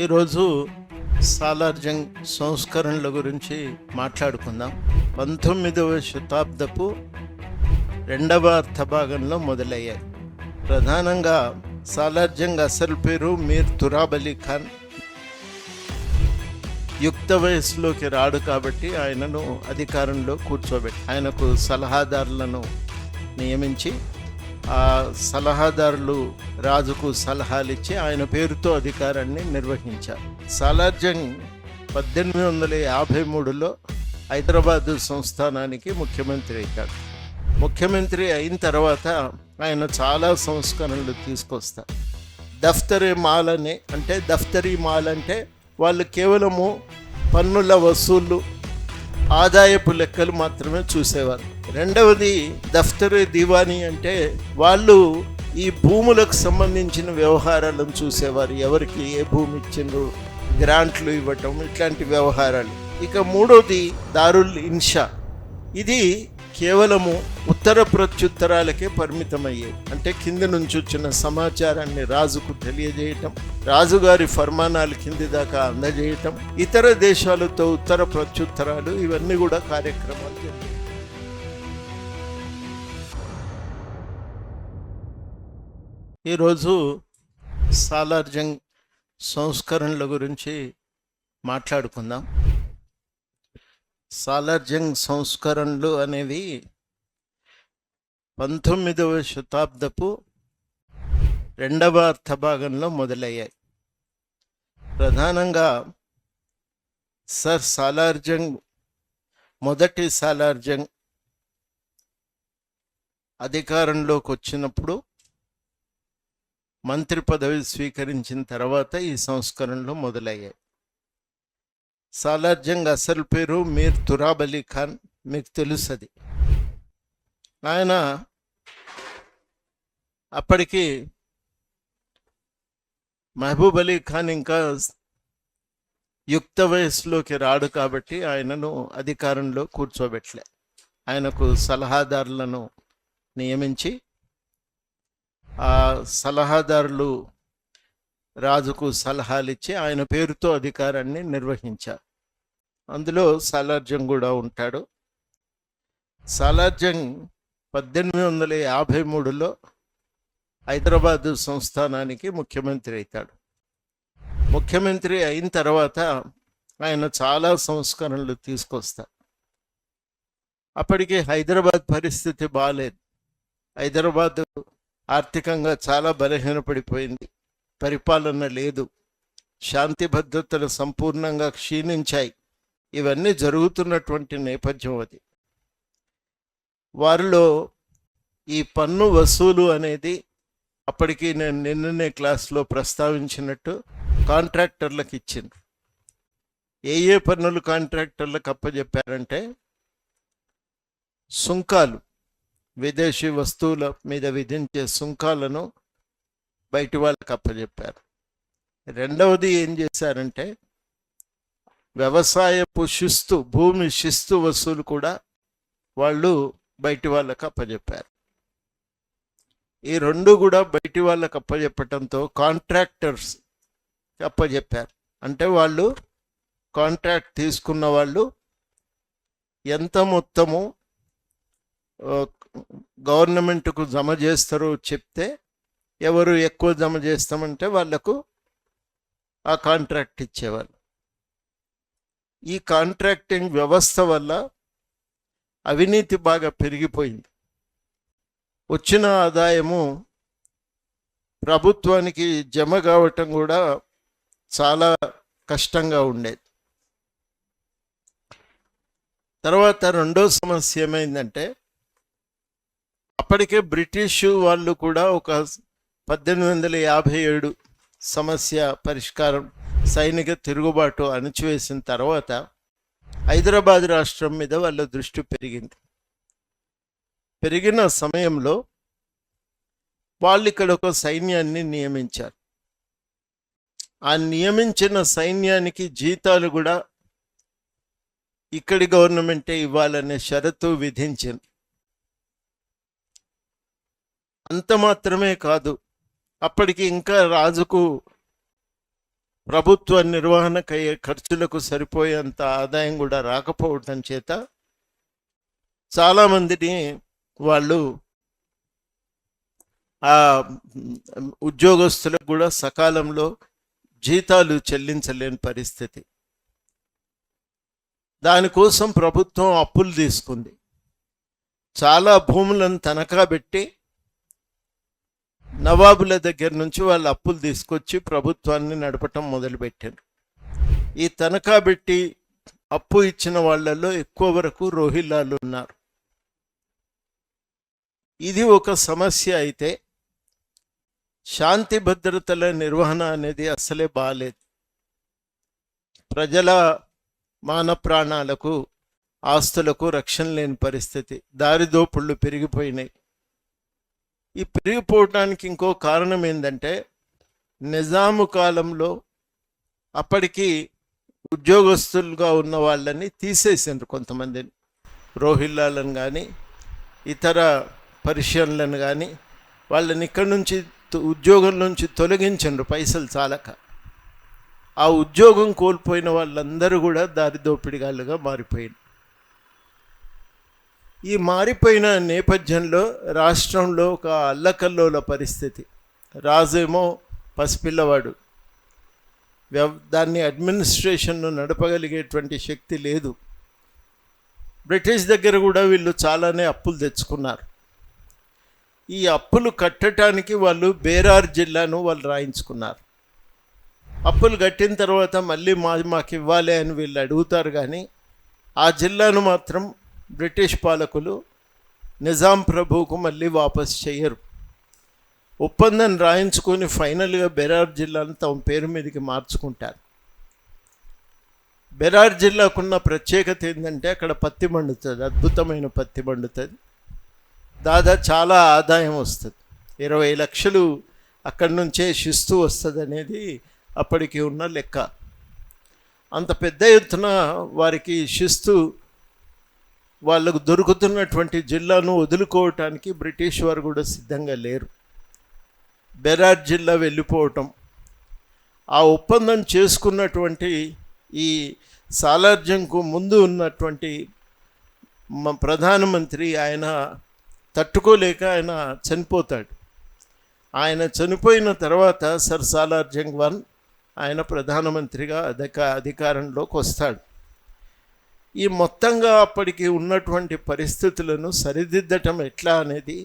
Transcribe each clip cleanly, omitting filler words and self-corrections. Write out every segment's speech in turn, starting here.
ఈరోజు సాలార్జంగ్ సంస్కరణల గురించి మాట్లాడుకుందాం. 19వ శతాబ్దపు రెండవ అర్ధభాగంలో మొదలయ్యాయి. ప్రధానంగా సాలార్జంగ్ అసలు పేరు మీర్ తురాబ్ అలీ ఖాన్. యుక్త వయసులోకి రాడు కాబట్టి ఆయనను అధికారంలో కూర్చోబెట్టి ఆయనకు సలహాదారులను నియమించి ఆ సలహాదారులు రాజుకు సలహాలు ఇచ్చి ఆయన పేరుతో అధికారాన్ని నిర్వహించారు. సాలార్జంగ్ 1853లో హైదరాబాదు సంస్థానానికి ముఖ్యమంత్రి అయ్యాడు. ముఖ్యమంత్రి అయిన తర్వాత ఆయన చాలా సంస్కరణలు తీసుకొస్తారు. దఫ్తరీ మాల్ అంటే వాళ్ళు కేవలము పన్నుల వసూళ్ళు, ఆదాయపు లెక్కలు మాత్రమే చూసేవారు. రెండవది దఫ్తరీ దివానీ అంటే వాళ్ళు ఈ భూములకు సంబంధించిన వ్యవహారాలను చూసేవారు. ఎవరికి ఏ భూమి ఇచ్చిండ్రు, గ్రాంట్లు ఇవ్వటం, ఇట్లాంటి వ్యవహారాలు. ఇక మూడోది దారుల్ ఇన్షా. ఇది కేవలము ఉత్తర ప్రత్యుత్తరాలకే పరిమితమయ్యాయి. అంటే కింది నుంచి వచ్చిన సమాచారాన్ని రాజుకు తెలియజేయటం, రాజుగారి ఫర్మానాలు కింది దాకా అందజేయటం, ఇతర దేశాలతో ఉత్తర ప్రత్యుత్తరాలు, ఇవన్నీ కూడా కార్యక్రమాలు జరిగాయి. ఈరోజు సాలార్జంగ్ సంస్కరణల గురించి మాట్లాడుకుందాం. సాలార్జంగ్ సంస్కరణలు అనేవి 19వ శతాబ్దపు రెండవ అర్ధభాగంలో మొదలయ్యాయి. ప్రధానంగా సర్ సాలార్జంగ్ మొదటి సాలార్జంగ్ అధికారంలోకి వచ్చినప్పుడు మంత్రి పదవి స్వీకరించిన తర్వాత ఈ సంస్కరణలు మొదలయ్యాయి. సాలార్జంగ్ అసలు పేరు మీర్ తురాబ్ అలీ ఖాన్, మీకు తెలుసది. ఆయన అప్పటికి మహబూబ్ అలీ ఖాన్ ఇంకా యుక్త వయసులోకి రాడు కాబట్టి ఆయనను అధికారంలో కూర్చోబెట్టలే. ఆయనకు సలహాదారులను నియమించి ఆ సలహాదారులు రాజుకు సలహాలు ఇచ్చి ఆయన పేరుతో అధికారాన్ని నిర్వహించారు. అందులో సాలార్జంగ్ కూడా ఉంటాడు. సాలార్జంగ్ 1853లో హైదరాబాదు సంస్థానానికి ముఖ్యమంత్రి అవుతాడు. ముఖ్యమంత్రి అయిన తర్వాత ఆయన చాలా సంస్కరణలు తీసుకొస్తారు. అప్పటికి హైదరాబాద్ పరిస్థితి బాగాలేదు. హైదరాబాద్ ఆర్థికంగా చాలా బలహీనపడిపోయింది. పరిపాలన లేదు. శాంతి భద్రతలు సంపూర్ణంగా క్షీణించాయి. ఇవన్నీ జరుగుతున్నటువంటి నేపథ్యం అది. వారిలో ఈ పన్ను వసూలు అనేది అప్పటికి నేను నిన్ననే క్లాస్లో ప్రస్తావించినట్టు కాంట్రాక్టర్లకు ఇచ్చిండ్రు. ఏ పన్నులు కాంట్రాక్టర్లకు అప్పచెప్పారంటే సుంకాలు, విదేశీ వస్తువుల మీద విధించే సుంకాలను బయటి వాళ్ళకి అప్పచెప్పారు. రెండవది ఏం చేశారంటే వ్యవసాయపు శిస్తు, భూమి శిస్తు వసూలు కూడా వాళ్ళు బయటి వాళ్ళకి అప్పచెప్పారు. ఈ రెండు కూడా బయటి వాళ్ళకి అప్పచెప్పటంతో కాంట్రాక్టర్స్ అప్పచెప్పారు. అంటే వాళ్ళు కాంట్రాక్ట్ తీసుకున్న వాళ్ళు ఎంత మొత్తము గవర్నమెంట్కు జమ చేస్తారో చెప్తే, ఎవరు ఎక్కువ జమ చేస్తామంటే వాళ్లకు ఆ కాంట్రాక్ట్ ఇచ్చేవాళ్ళు. ఈ కాంట్రాక్టింగ్ వ్యవస్థ వల్ల అవినీతి బాగా పెరిగిపోయింది. వచ్చిన ఆదాయము ప్రభుత్వానికి జమ కావటం కూడా చాలా కష్టంగా ఉండేది. తర్వాత రెండో సమస్య ఏమైందంటే అప్పటికే బ్రిటిషు వాళ్ళు కూడా ఒక 1857 సమస్య పరిష్కారం, సైనిక తిరుగుబాటు అణచివేసిన తర్వాత హైదరాబాద్ రాష్ట్రం మీద వాళ్ళ దృష్టి పెరిగింది. పెరిగిన సమయంలో వాళ్ళు ఇక్కడ ఒక సైన్యాన్ని నియమించారు. ఆ నియమించిన సైన్యానికి జీతాలు కూడా ఇక్కడి గవర్నమెంటే ఇవ్వాలనే షరతు విధించింది. అంత మాత్రమే కాదు, అప్పటికి ఇంకా రాజుకు ప్రభుత్వ నిర్వహణకయ్యే ఖర్చులకు సరిపోయేంత ఆదాయం కూడా రాకపోవటం చేత చాలామందిని వాళ్ళు ఆ ఉద్యోగస్తులకు కూడా సకాలంలో జీతాలు చెల్లించలేని పరిస్థితి. దానికోసం ప్రభుత్వం అప్పులు తీసుకుంది. చాలా భూములను తనఖా పెట్టి నవాబుల దగ్గర నుంచి వాళ్ళు అప్పులు తీసుకొచ్చి ప్రభుత్వాన్ని నడపటం మొదలుపెట్టారు. ఈ తనఖా పెట్టి అప్పు ఇచ్చిన వాళ్ళల్లో ఎక్కువ వరకు రోహిల్లాలు ఉన్నారు. ఇది ఒక సమస్య. అయితే శాంతి భద్రతల నిర్వహణ అనేది అసలే బాలేదు. ప్రజల మాన ప్రాణాలకు ఆస్తులకు రక్షణ లేని పరిస్థితి. దారిదోపుళ్ళు పెరిగిపోయినాయి. ఈ పెరిగిపోవటానికి ఇంకో కారణం ఏంటంటే నిజాము కాలంలో అప్పటికి ఉద్యోగస్తులుగా ఉన్న వాళ్ళని తీసేసిండ్రు. కొంతమందిని రోహిల్లాలను కానీ ఇతర పర్షియన్లను కానీ వాళ్ళని ఇక్కడి నుంచి ఉద్యోగం నుంచి తొలగించండ్రు పైసలు చాలక. ఆ ఉద్యోగం కోల్పోయిన వాళ్ళందరూ కూడా దారిదోపిడిగాళ్ళుగా మారిపోయారు. ఈ మారిపోయిన నేపథ్యంలో రాష్ట్రంలో ఒక అల్లకల్లోల పరిస్థితి. రాజేమో పసిపిల్లవాడు, దాన్ని అడ్మినిస్ట్రేషన్ను నడపగలిగేటువంటి శక్తి లేదు. బ్రిటిష్ దగ్గర కూడా వీళ్ళు చాలానే అప్పులు తెచ్చుకున్నారు. ఈ అప్పులు కట్టడానికి వాళ్ళు బేరార్ జిల్లాను వాళ్ళు రాయించుకున్నారు. అప్పులు కట్టిన తర్వాత మళ్ళీ మాకు ఇవ్వాలి అని వీళ్ళు అడుగుతారు, కానీ ఆ జిల్లాను మాత్రం బ్రిటిష్ పాలకులు నిజాం ప్రభువుకు మళ్ళీ వాపస్ చేయరు. ఒప్పందం రాయించుకొని ఫైనల్గా బెరార్ జిల్లాను తమ పేరు మీదకి మార్చుకుంటారు. బెరార్ జిల్లాకున్న ప్రత్యేకత ఏంటంటే అక్కడ పత్తి పండుతుంది, అద్భుతమైన పత్తి పండుతుంది. చాలా ఆదాయం వస్తుంది. 20 లక్షలు అక్కడి నుంచే శిస్తు వస్తుంది అనేది అప్పటికి ఉన్న లెక్క. అంత పెద్ద ఎత్తున వారికి శిస్తు వాళ్ళకు దొరుకుతున్నటువంటి జిల్లాను వదులుకోవటానికి బ్రిటిష్ వారు కూడా సిద్ధంగా లేరు. బెరార్ జిల్లా వెళ్ళిపోవటం, ఆ ఒప్పందం చేసుకున్నటువంటి ఈ సాలార్జంగ్కు ముందు ఉన్నటువంటి ప్రధానమంత్రి ఆయన తట్టుకోలేక ఆయన చనిపోతాడు. ఆయన చనిపోయిన తర్వాత సర్ సాలార్జంగ్ I ఆయన ప్రధానమంత్రిగా అధికారంలోకి వస్తాడు. ఈ మొత్తంగా అప్పటికి ఉన్నటువంటి పరిస్థితులను సరిదిద్దటం ఎట్లా అనేది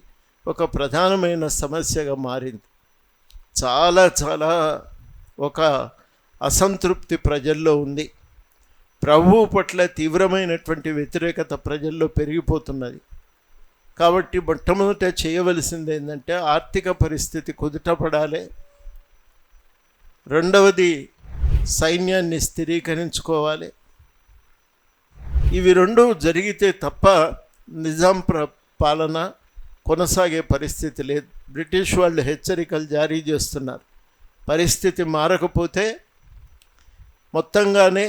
ఒక ప్రధానమైన సమస్యగా మారింది. చాలా ఒక అసంతృప్తి ప్రజల్లో ఉంది. ప్రభువు పట్ల తీవ్రమైనటువంటి వ్యతిరేకత ప్రజల్లో పెరిగిపోతున్నది. కాబట్టి మొట్టమొదట చేయవలసింది ఏంటంటే ఆర్థిక పరిస్థితి కుదుటపడాలి. రెండవది సైన్యాన్ని స్థిరీకరించుకోవాలి. ఇవి రెండు జరిగితే తప్ప నిజాం పాలన కొనసాగే పరిస్థితి లేదు. బ్రిటిష్ వాళ్ళు హెచ్చరికలు జారీ చేస్తున్నారు. పరిస్థితి మారకపోతే మొత్తంగానే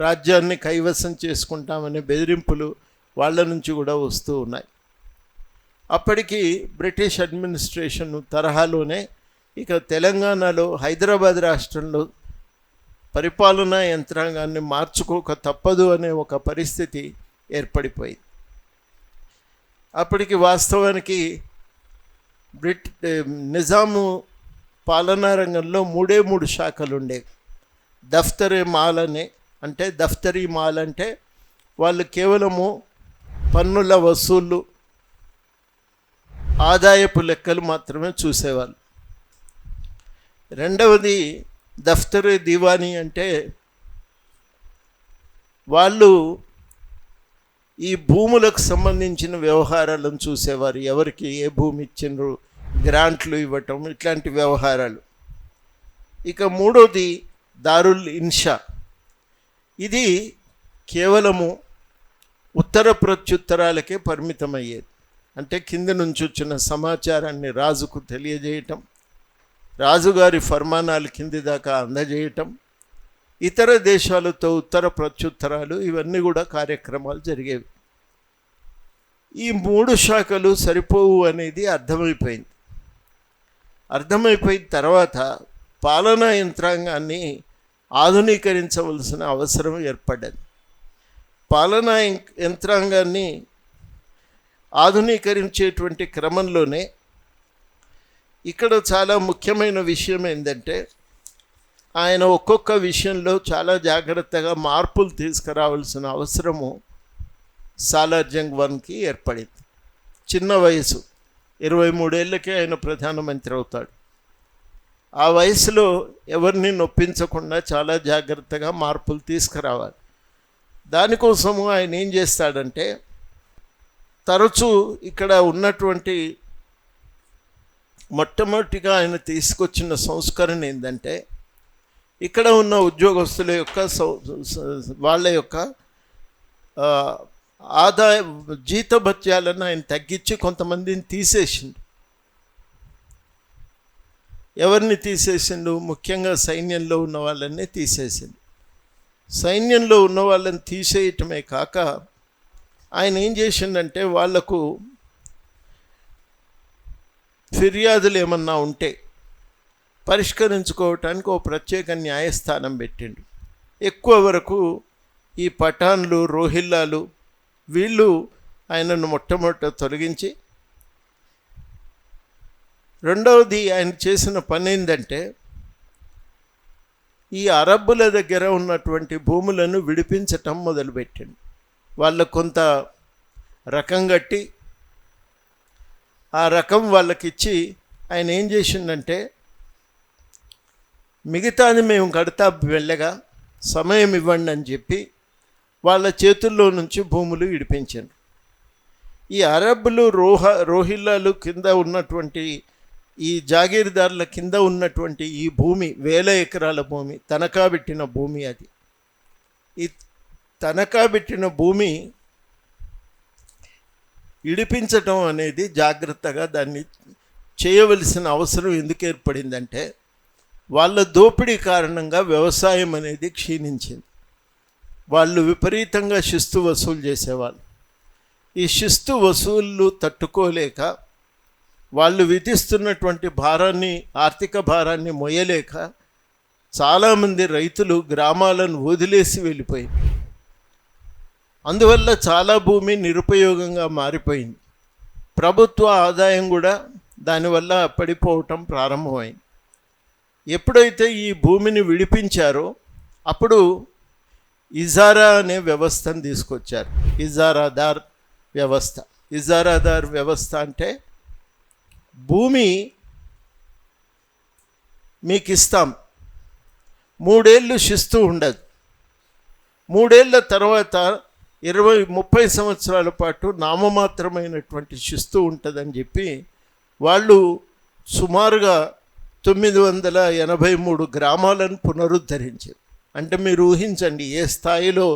రాజ్యాన్ని కైవసం చేసుకుంటామనే బెదిరింపులు వాళ్ళ నుంచి కూడా వస్తూ ఉన్నాయి. అప్పటికి బ్రిటిష్ అడ్మినిస్ట్రేషన్ తరహాలోనే ఇక తెలంగాణలో హైదరాబాద్ రాష్ట్రంలో పరిపాలనా యంత్రాంగాన్ని మార్చుకోక తప్పదు అనే ఒక పరిస్థితి ఏర్పడిపోయింది. అప్పటికి వాస్తవానికి నిజాము పాలనా రంగంలో 3 శాఖలు ఉండేవి. దఫ్తరీ మాల్ అంటే వాళ్ళు కేవలము పన్నుల వసూళ్ళు, ఆదాయపు లెక్కలు మాత్రమే చూసేవాళ్ళు. రెండవది దఫ్తరీ దివానీ అంటే వాళ్ళు ఈ భూములకు సంబంధించిన వ్యవహారాలను చూసేవారు. ఎవరికి ఏ భూమి ఇచ్చిండ్రు, గ్రాంట్లు ఇవ్వటం, ఇట్లాంటి వ్యవహారాలు. ఇక మూడోది దారుల్ ఇన్షా. ఇది కేవలము ఉత్తర ప్రత్యుత్తరాలకే పరిమితమయ్యేది. అంటే కింద నుంచి వచ్చిన సమాచారాన్ని రాజుకు తెలియజేయటం, రాజుగారి ఫర్మానాలు కింది దాకా అందజేయటం, ఇతర దేశాలతో ఉత్తర ప్రత్యుత్తరాలు, ఇవన్నీ కూడా కార్యక్రమాలు జరిగేవి. ఈ 3 శాఖలు సరిపోవు అనేది అర్థమైపోయిన తర్వాత పాలనా యంత్రాంగాన్ని ఆధునీకరించవలసిన అవసరం ఏర్పడ్డది. పాలనా యంత్రాంగాన్ని ఆధునీకరించేటువంటి క్రమంలోనే ఇక్కడ చాలా ముఖ్యమైన విషయం ఏంటంటే, ఆయన ఒక్కొక్క విషయంలో చాలా జాగ్రత్తగా మార్పులు తీసుకురావాల్సిన అవసరము సాలార్ జంగ్ 1కి ఏర్పడింది. చిన్న వయసు, 23 ఏళ్ళకే ఆయన ప్రధానమంత్రి అవుతాడు. ఆ వయసులో ఎవరిని నొప్పించకుండా చాలా జాగ్రత్తగా మార్పులు తీసుకురావాలి. దానికోసము ఆయన ఏం చేస్తాడంటే, తరచూ ఇక్కడ ఉన్నటువంటి మొట్టమొదటిగా ఆయన తీసుకొచ్చిన సంస్కరణ ఏంటంటే, ఇక్కడ ఉన్న ఉద్యోగస్తుల యొక్క వాళ్ళ యొక్క ఆదాయ జీతభత్యాలను ఆయన తగ్గించి కొంతమందిని తీసేసిండు. ఎవరిని తీసేసిండు? ముఖ్యంగా సైన్యంలో ఉన్న వాళ్ళని తీసేసిండు. సైన్యంలో ఉన్న వాళ్ళని తీసేయటమే కాక ఆయన ఏం చేసిండంటే, వాళ్లకు ఫిర్యాదులు ఏమన్నా ఉంటే పరిష్కరించుకోవటానికి ఓ ప్రత్యేక న్యాయస్థానం పెట్టిండు. ఎక్కువ వరకు ఈ పఠాన్లు, రోహిల్లాలు వీళ్ళు ఆయనను మొట్టమొదట తొలగించి, రెండవది ఆయన చేసిన పని ఏంటంటే, ఈ అరబ్బుల దగ్గర ఉన్నటువంటి భూములను విడిపించటం మొదలుపెట్టిండు. వాళ్ళకు కొంత రకం కట్టి ఆ రకం వాళ్ళకిచ్చి ఆయన ఏం చేసిండంటే, మిగతాది మేము కడతా వెళ్ళగా సమయం ఇవ్వండి అని చెప్పి వాళ్ళ చేతుల్లో నుంచి భూములు విడిపించారు. ఈ అరబ్బులు, రోహిల్లాలు కింద ఉన్నటువంటి ఈ జాగీర్దారుల కింద ఉన్నటువంటి ఈ భూమి 1000 ఎకరాల భూమి, తనఖా పెట్టిన భూమి. అది ఈ తనఖా పెట్టిన భూమి విడిపించటం అనేది జాగ్రత్తగా దాన్ని చేయవలసిన అవసరం ఎందుకు ఏర్పడిందంటే, వాళ్ళ దోపిడీ కారణంగా వ్యవసాయం అనేది క్షీణించింది. వాళ్ళు విపరీతంగా శిస్తు వసూలు చేసేవాళ్ళు. ఈ శిస్తు వసూళ్ళు తట్టుకోలేక, వాళ్ళు విధిస్తున్నటువంటి భారాన్ని, ఆర్థిక భారాన్ని మొయ్యలేక చాలామంది రైతులు గ్రామాలను వదిలేసి వెళ్ళిపోయింది. అందువల్ల చాలా భూమి నిరుపయోగంగా మారిపోయింది. ప్రభుత్వ ఆదాయం కూడా దానివల్ల పడిపోవటం ప్రారంభమైంది. ఎప్పుడైతే ఈ భూమిని విడిపించారో అప్పుడు ఇజారా అనే వ్యవస్థను తీసుకొచ్చారు. ఇజారాదార్ వ్యవస్థ. ఇజారాదార్ వ్యవస్థ అంటే, భూమి మీకు ఇస్తాం, 3 ఏళ్ళు శిస్తు ఉండదు, 3 ఏళ్ళ తర్వాత 20-30 సంవత్సరాల పాటు నామమాత్రమైనటువంటి శిస్తు ఉంటుందని చెప్పి వాళ్ళు సుమారుగా 983 గ్రామాలను పునరుద్ధరించారు. అంటే మీరు ఊహించండి ఏ స్థాయిలో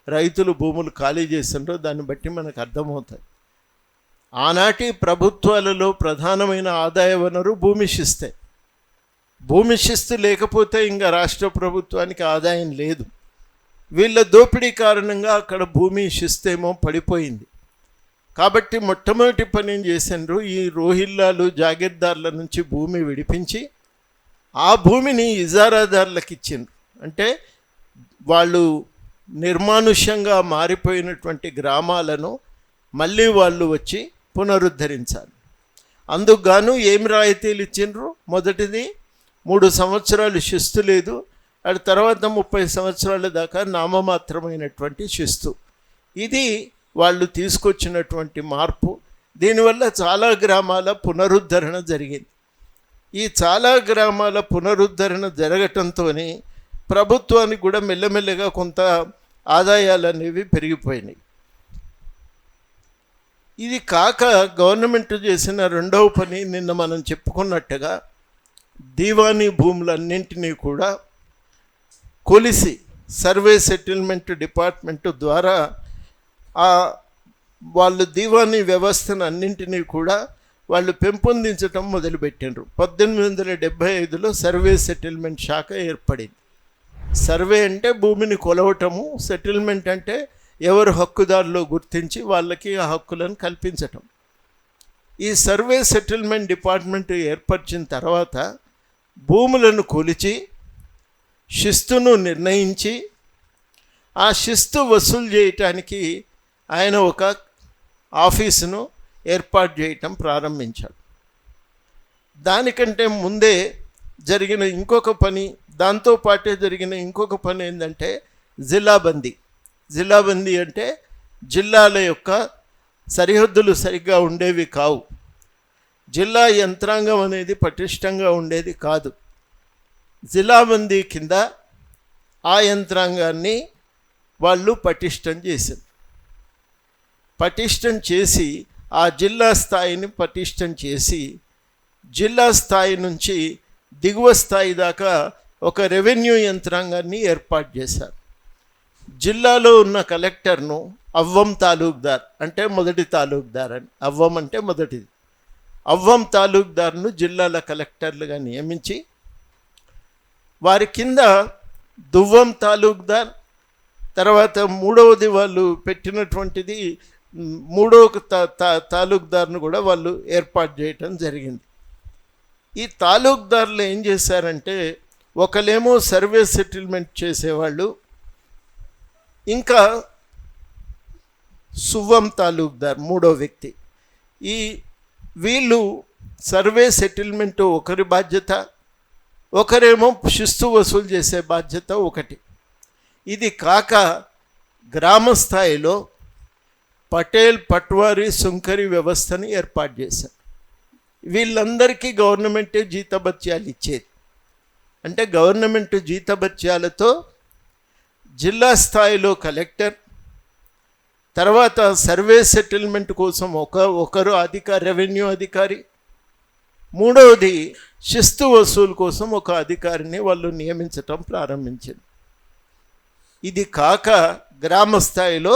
రైతులు భూములు ఖాళీ చేస్తుండ్రో దాన్ని బట్టి మనకు అర్థమవుతుంది. ఆనాటి ప్రభుత్వాలలో ప్రధానమైన ఆదాయ వనరు భూమి శిస్తే. భూమి శిస్తు లేకపోతే ఇంకా రాష్ట్ర ప్రభుత్వానికి ఆదాయం లేదు. వీళ్ళ దోపిడీ కారణంగా అక్కడ భూమి శిస్తేమో పడిపోయింది. కాబట్టి మొట్టమొదటి పని ఏం చేసిండ్రు, ఈ రోహిల్లాలు, జాగీర్దార్ల నుంచి భూమి విడిపించి ఆ భూమిని ఇజారాదార్లకు ఇచ్చిండ్రు. అంటే వాళ్ళు నిర్మానుష్యంగా మారిపోయినటువంటి గ్రామాలను మళ్ళీ వాళ్ళు వచ్చి పునరుద్ధరించాలి. అందుకు గాను ఏం రాయితీలు ఇచ్చిండ్రు? మొదటిది 3 సంవత్సరాలు శిస్తు లేదు, అటు తర్వాత 30 సంవత్సరాల దాకా నామమాత్రమైనటువంటి శిస్తు. ఇది వాళ్ళు తీసుకొచ్చినటువంటి మార్పు. దీనివల్ల చాలా గ్రామాల పునరుద్ధరణ జరిగింది. ఈ చాలా గ్రామాల పునరుద్ధరణ జరగటంతో ప్రభుత్వానికి కూడా మెల్లమెల్లగా కొంత ఆదాయాలు అనేవి పెరిగిపోయినాయి. ఇది కాక గవర్నమెంట్ చేసిన రెండవ పని, నిన్న మనం చెప్పుకున్నట్టుగా దీవానీ భూములన్నింటినీ కూడా కొలిసి సర్వే సెటిల్మెంట్ డిపార్ట్మెంట్ ద్వారా వాళ్ళు దీవానీ వ్యవస్థను అన్నింటినీ కూడా వాళ్ళు పెంపొందించటం మొదలుపెట్టిండ్రు. 1875లో సర్వే సెటిల్మెంట్ శాఖ ఏర్పడింది. సర్వే అంటే భూమిని కొలవటము, సెటిల్మెంట్ అంటే ఎవరు హక్కుదారులో గుర్తించి వాళ్ళకి ఆ హక్కులను కల్పించటం. ఈ సర్వే సెటిల్మెంట్ డిపార్ట్మెంట్ ఏర్పరిచిన తర్వాత భూములను కొలిచి శిస్తును నిర్ణయించి ఆ శిస్తు వసూలు చేయటానికి ఆయన ఒక ఆఫీసును ఏర్పాటు చేయటం ప్రారంభించాడు. దానికంటే ముందే జరిగిన ఇంకొక పని, దాంతోపాటే జరిగిన ఇంకొక పని ఏంటంటే జిల్లాబందీ. జిల్లాబందీ అంటే జిల్లాల యొక్క సరిహద్దులు సరిగ్గా ఉండేవి కావు. జిల్లా యంత్రాంగం అనేది పటిష్టంగా ఉండేది కాదు. జిల్లాబందీ కింద ఆ యంత్రాంగాన్ని వాళ్ళు పటిష్టం చేశారు. పటిష్టం చేసి ఆ జిల్లా స్థాయిని పటిష్టం చేసి జిల్లా స్థాయి నుంచి దిగువ స్థాయి దాకా ఒక రెవెన్యూ యంత్రాంగాన్ని ఏర్పాటు చేశారు. జిల్లాలో ఉన్న కలెక్టర్ను అవ్వం తాలూక్దార్ అంటే మొదటి తాలూక్దార్ అని, అవ్వం అంటే మొదటిది, అవ్వం తాలూక్దార్ను జిల్లాల కలెక్టర్లుగా నియమించి వారి కింద దువ్వం తాలూక్దార్, తర్వాత మూడవది వాళ్ళు పెట్టినటువంటిది మూడవ తాలూక్దార్ను కూడా వాళ్ళు ఏర్పాటు చేయటం జరిగింది. ఈ తాలూక్దార్లు ఏం చేశారంటే ఒకలేమో సర్వే సెటిల్మెంట్ చేసేవాళ్ళు, ఇంకా సువ్వం తాలూక్దార్ మూడో వ్యక్తి. వీళ్ళు సర్వే సెటిల్మెంటు ఒకరి బాధ్యత, ఒకరేమో శిస్తు వసూలు చేసే బాధ్యత ఒకటి. ఇది కాక గ్రామ స్థాయిలో పటేల్, పట్వారీ, సుంకరి వ్యవస్థని ఏర్పాటు చేశారు. వీళ్ళందరికీ గవర్నమెంటే జీతభత్యాలు ఇచ్చేది. అంటే గవర్నమెంట్ జీతభత్యాలతో జిల్లా స్థాయిలో కలెక్టర్, తర్వాత సర్వే సెటిల్మెంట్ కోసం ఒకరు అధికారి, రెవెన్యూ అధికారి, మూడవది శిస్తు వసూలు కోసం ఒక అధికారిని వాళ్ళు నియమించటం ప్రారంభించింది. ఇది కాక గ్రామ స్థాయిలో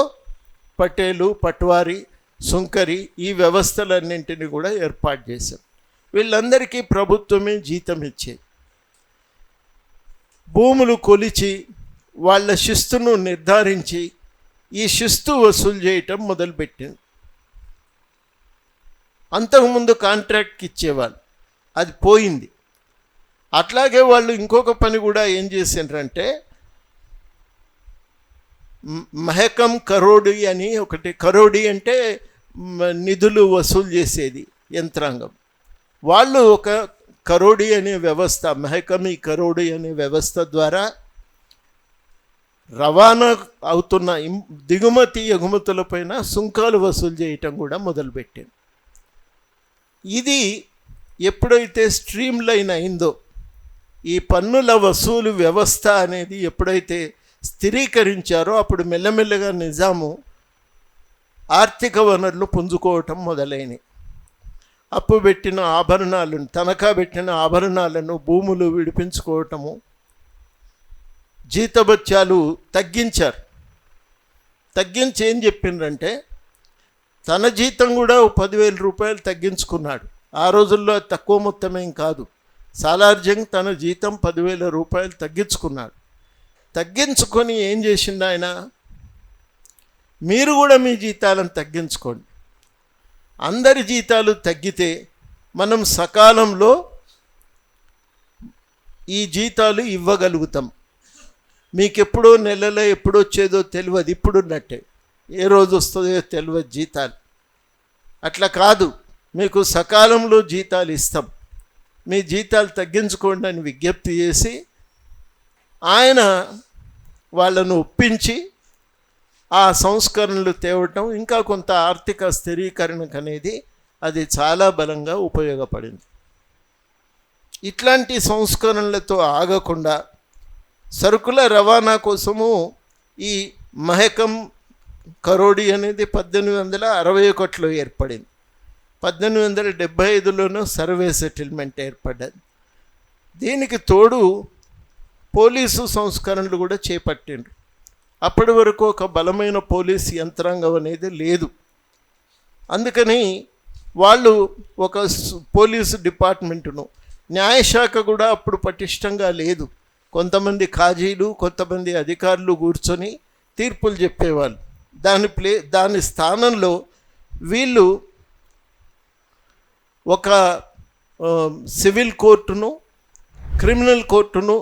పటేలు, పట్వారీ, సుంకరి ఈ వ్యవస్థలన్నింటినీ కూడా ఏర్పాటు చేశాం. వీళ్ళందరికీ ప్రభుత్వమే జీతం ఇచ్చేది. భూములు కొలిచి వాళ్ళ శిస్తును నిర్ధారించి ఈ శిస్తు వసూలు చేయటం మొదలుపెట్టింది. అంతకుముందు కాంట్రాక్ట్కి ఇచ్చేవాళ్ళు, అది పోయింది. అట్లాగే వాళ్ళు ఇంకొక పని కూడా ఏం చేసిండ్రంటే మహకం కరోడి అని ఒకటి, కరోడి అంటే నిధులు వసూలు చేసేది యంత్రాంగం. వాళ్ళు ఒక కరోడి అనే వ్యవస్థ, మహకం ఈ కరోడి అనే వ్యవస్థ ద్వారా రవాణా అవుతున్న దిగుమతి ఎగుమతులపైన సుంకాలు వసూలు చేయటం కూడా మొదలుపెట్టింది. ఇది ఎప్పుడైతే స్ట్రీమ్ లైన్ అయిందో, ఈ పన్నుల వసూలు వ్యవస్థ అనేది ఎప్పుడైతే స్థిరీకరించారో అప్పుడు మెల్లమెల్లగా నిజాము ఆర్థిక వనరులు పుంజుకోవటం మొదలైనవి. అప్పు పెట్టిన ఆభరణాలను, తనఖా పెట్టిన ఆభరణాలను, భూములు విడిపించుకోవటము, జీతభత్యాలు తగ్గించారు. తగ్గించి ఏం చెప్పిండ్రంటే తన జీతం కూడా 10,000 రూపాయలు తగ్గించుకున్నాడు. ఆ రోజుల్లో తక్కువ మొత్తమేం కాదు. సాలార్జంగ్ తన జీతం 10,000 రూపాయలు తగ్గించుకున్నాడు. తగ్గించుకొని ఏం చేసిండు ఆయన, మీరు కూడా మీ జీతాలను తగ్గించుకోండి, అందరి జీతాలు తగ్గితే మనం సకాలంలో ఈ జీతాలు ఇవ్వగలుగుతాం. మీకు ఎప్పుడో నెలలో ఎప్పుడొచ్చేదో తెలియదు, ఇప్పుడున్నట్టే ఏ రోజు వస్తుందో తెలియదు జీతాలు. అట్లా కాదు, మీకు సకాలంలో జీతాలు ఇస్తాం, మీ జీతాలు తగ్గించుకోండి అని విజ్ఞప్తి చేసి ఆయన వాళ్ళను ఒప్పించి ఆ సంస్కరణలు తేవటం, ఇంకా కొంత ఆర్థిక స్థిరీకరణకు అనేది అది చాలా బలంగా ఉపయోగపడింది. ఇట్లాంటి సంస్కరణలతో ఆగకుండా సరుకుల రవాణా కోసము ఈ మహకం కరోడి అనేది 1861లో ఏర్పడింది. 1875లోనూ సర్వే సెటిల్మెంట్ ఏర్పడ్డది. దీనికి తోడు పోలీసు సంస్కరణలు కూడా చేపట్టిండ్రు. అప్పటి వరకు ఒక బలమైన పోలీసు యంత్రాంగం అనేది లేదు. అందుకని వాళ్ళు ఒక పోలీసు డిపార్ట్మెంటును, న్యాయశాఖ కూడా అప్పుడు పటిష్టంగా లేదు. కొంతమంది ఖాజీలు, కొంతమంది అధికారులు కూర్చొని తీర్పులు చెప్పేవాళ్ళు. దాని స్థానంలో వీళ్ళు ఒక సివిల్ కోర్టును, క్రిమినల్ కోర్టును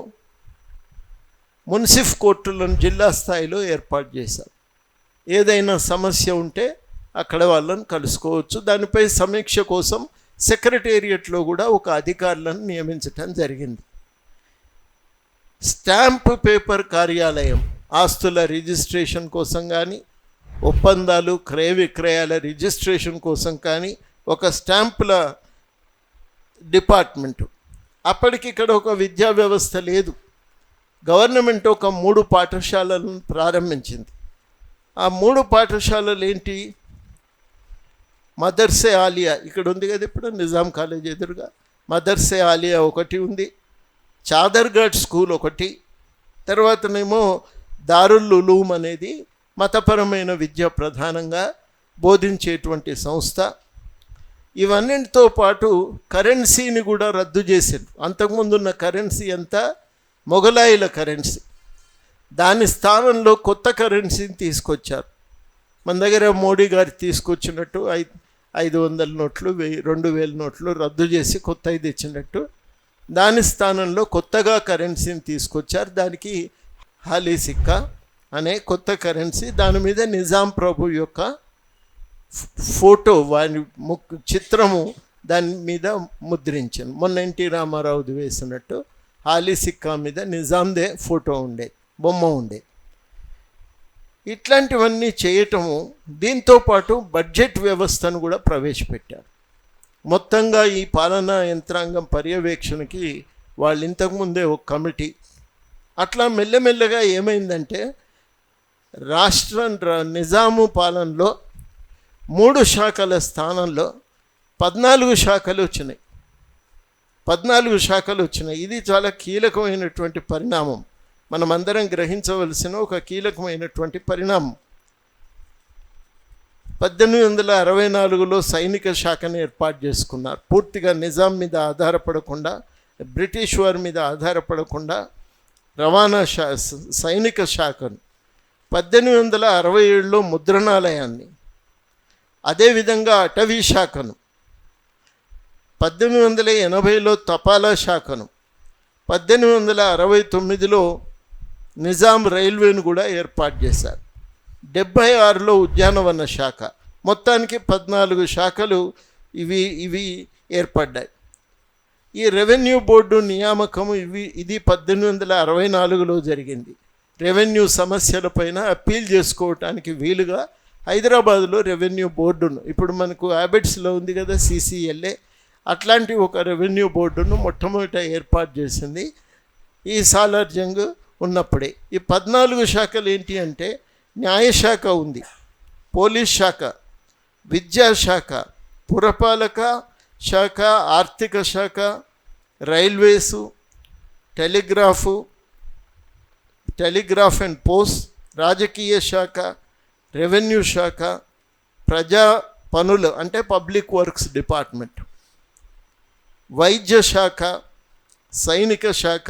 మున్సిఫ్ కోర్టులను జిల్లా స్థాయిలో ఏర్పాటు చేశారు. ఏదైనా సమస్య ఉంటే అక్కడ వాళ్ళని కలుసుకోవచ్చు. దానిపై సమీక్ష కోసం సెక్రటేరియట్లో కూడా ఒక అధికారులను నియమించటం జరిగింది. స్టాంప్ పేపర్ కార్యాలయం ఆస్తుల రిజిస్ట్రేషన్ కోసం కానీ, ఒప్పందాలు క్రయ విక్రయాల రిజిస్ట్రేషన్ కోసం కానీ ఒక స్టాంపుల డిపార్ట్మెంటు. అప్పటికి ఇక్కడ ఒక విద్యా వ్యవస్థ లేదు. గవర్నమెంట్ ఒక 3 పాఠశాలలను ప్రారంభించింది. ఆ 3 పాఠశాలలు ఏంటి? మదర్సే ఆలియా ఇక్కడ ఉంది కదా, ఇప్పుడు నిజాం కాలేజ్ ఎదురుగా మదర్సే ఆలియా ఒకటి ఉంది, చాదర్ఘాట్ స్కూల్ ఒకటి, తర్వాతనేమో దారుల్ ఉలూమ్ అనేది మతపరమైన విద్య ప్రధానంగా బోధించేటువంటి సంస్థ. ఇవన్నింటితో పాటు కరెన్సీని కూడా రద్దు చేశారు. అంతకుముందు ఉన్న కరెన్సీ అంతా మొఘలాయిల కరెన్సీ, దాని స్థానంలో కొత్త కరెన్సీని తీసుకొచ్చారు. మన దగ్గర మోడీ గారు తీసుకొచ్చినట్టు 500 నోట్లు 2000 నోట్లు రద్దు చేసి కొత్తవి తెచ్చినట్టు దాని స్థానంలో కొత్తగా కరెన్సీని తీసుకొచ్చారు. దానికి హాలీ సిక్కా అనే కొత్త కరెన్సీ, దాని మీద నిజాం ప్రభు యొక్క ఫోటో, వారి చిత్రము దాని మీద ముద్రించాను. మొన్న ఎన్టీ రామారావుది వేసినట్టు హాలీ సిక్కా మీద నిజాందే ఫోటో ఉండేది, బొమ్మ ఉండేది. ఇట్లాంటివన్నీ చేయటము. దీంతోపాటు బడ్జెట్ వ్యవస్థను కూడా ప్రవేశపెట్టారు. మొత్తంగా ఈ పాలనా యంత్రాంగం పర్యవేక్షణకి వాళ్ళు ఇంతకుముందే ఒక కమిటీ. అట్లా మెల్లమెల్లగా ఏమైందంటే నిజాము పాలనలో 3 శాఖల స్థానంలో 14 శాఖలు వచ్చినాయి. 14 శాఖలు వచ్చినాయి. ఇది చాలా కీలకమైనటువంటి పరిణామం, మనమందరం గ్రహించవలసిన ఒక కీలకమైనటువంటి పరిణామం. 1864లో సైనిక శాఖను ఏర్పాటు చేసుకున్నారు. పూర్తిగా నిజాం మీద ఆధారపడకుండా, బ్రిటిష్ వారి మీద ఆధారపడకుండా రవాణా సైనిక శాఖను, 1867లో ముద్రణాలయాన్ని, అదేవిధంగా అటవీ శాఖను, 1880లో తపాలా శాఖను, 1869లో నిజాం రైల్వేను కూడా ఏర్పాటు చేశారు. 76లో ఉద్యానవన శాఖ. మొత్తానికి 14 శాఖలు ఇవి ఏర్పడ్డాయి. ఈ రెవెన్యూ బోర్డు నియామకము ఇది 1864లో జరిగింది. రెవెన్యూ సమస్యలపైన అప్పీల్ చేసుకోవటానికి వీలుగా హైదరాబాదులో రెవెన్యూ బోర్డును, ఇప్పుడు మనకు హ్యాబిట్స్లో ఉంది కదా CCLA, అట్లాంటి ఒక రెవెన్యూ బోర్డును మొట్టమొదట ఏర్పాటు చేసింది ఈ సాలార్ జంగ్ ఉన్నప్పుడే. ఈ 14 శాఖలు ఏంటి అంటే న్యాయశాఖ ఉంది, పోలీస్ శాఖ, విద్యాశాఖ, పురపాలక శాఖ, ఆర్థిక శాఖ, రైల్వేసు, టెలిగ్రాఫ్ అండ్ పోస్ట్, రాజకీయ శాఖ, రెవెన్యూ శాఖ, ప్రజా పనులు అంటే పబ్లిక్ వర్క్స్ డిపార్ట్మెంట్, వైద్య శాఖ, సైనిక శాఖ,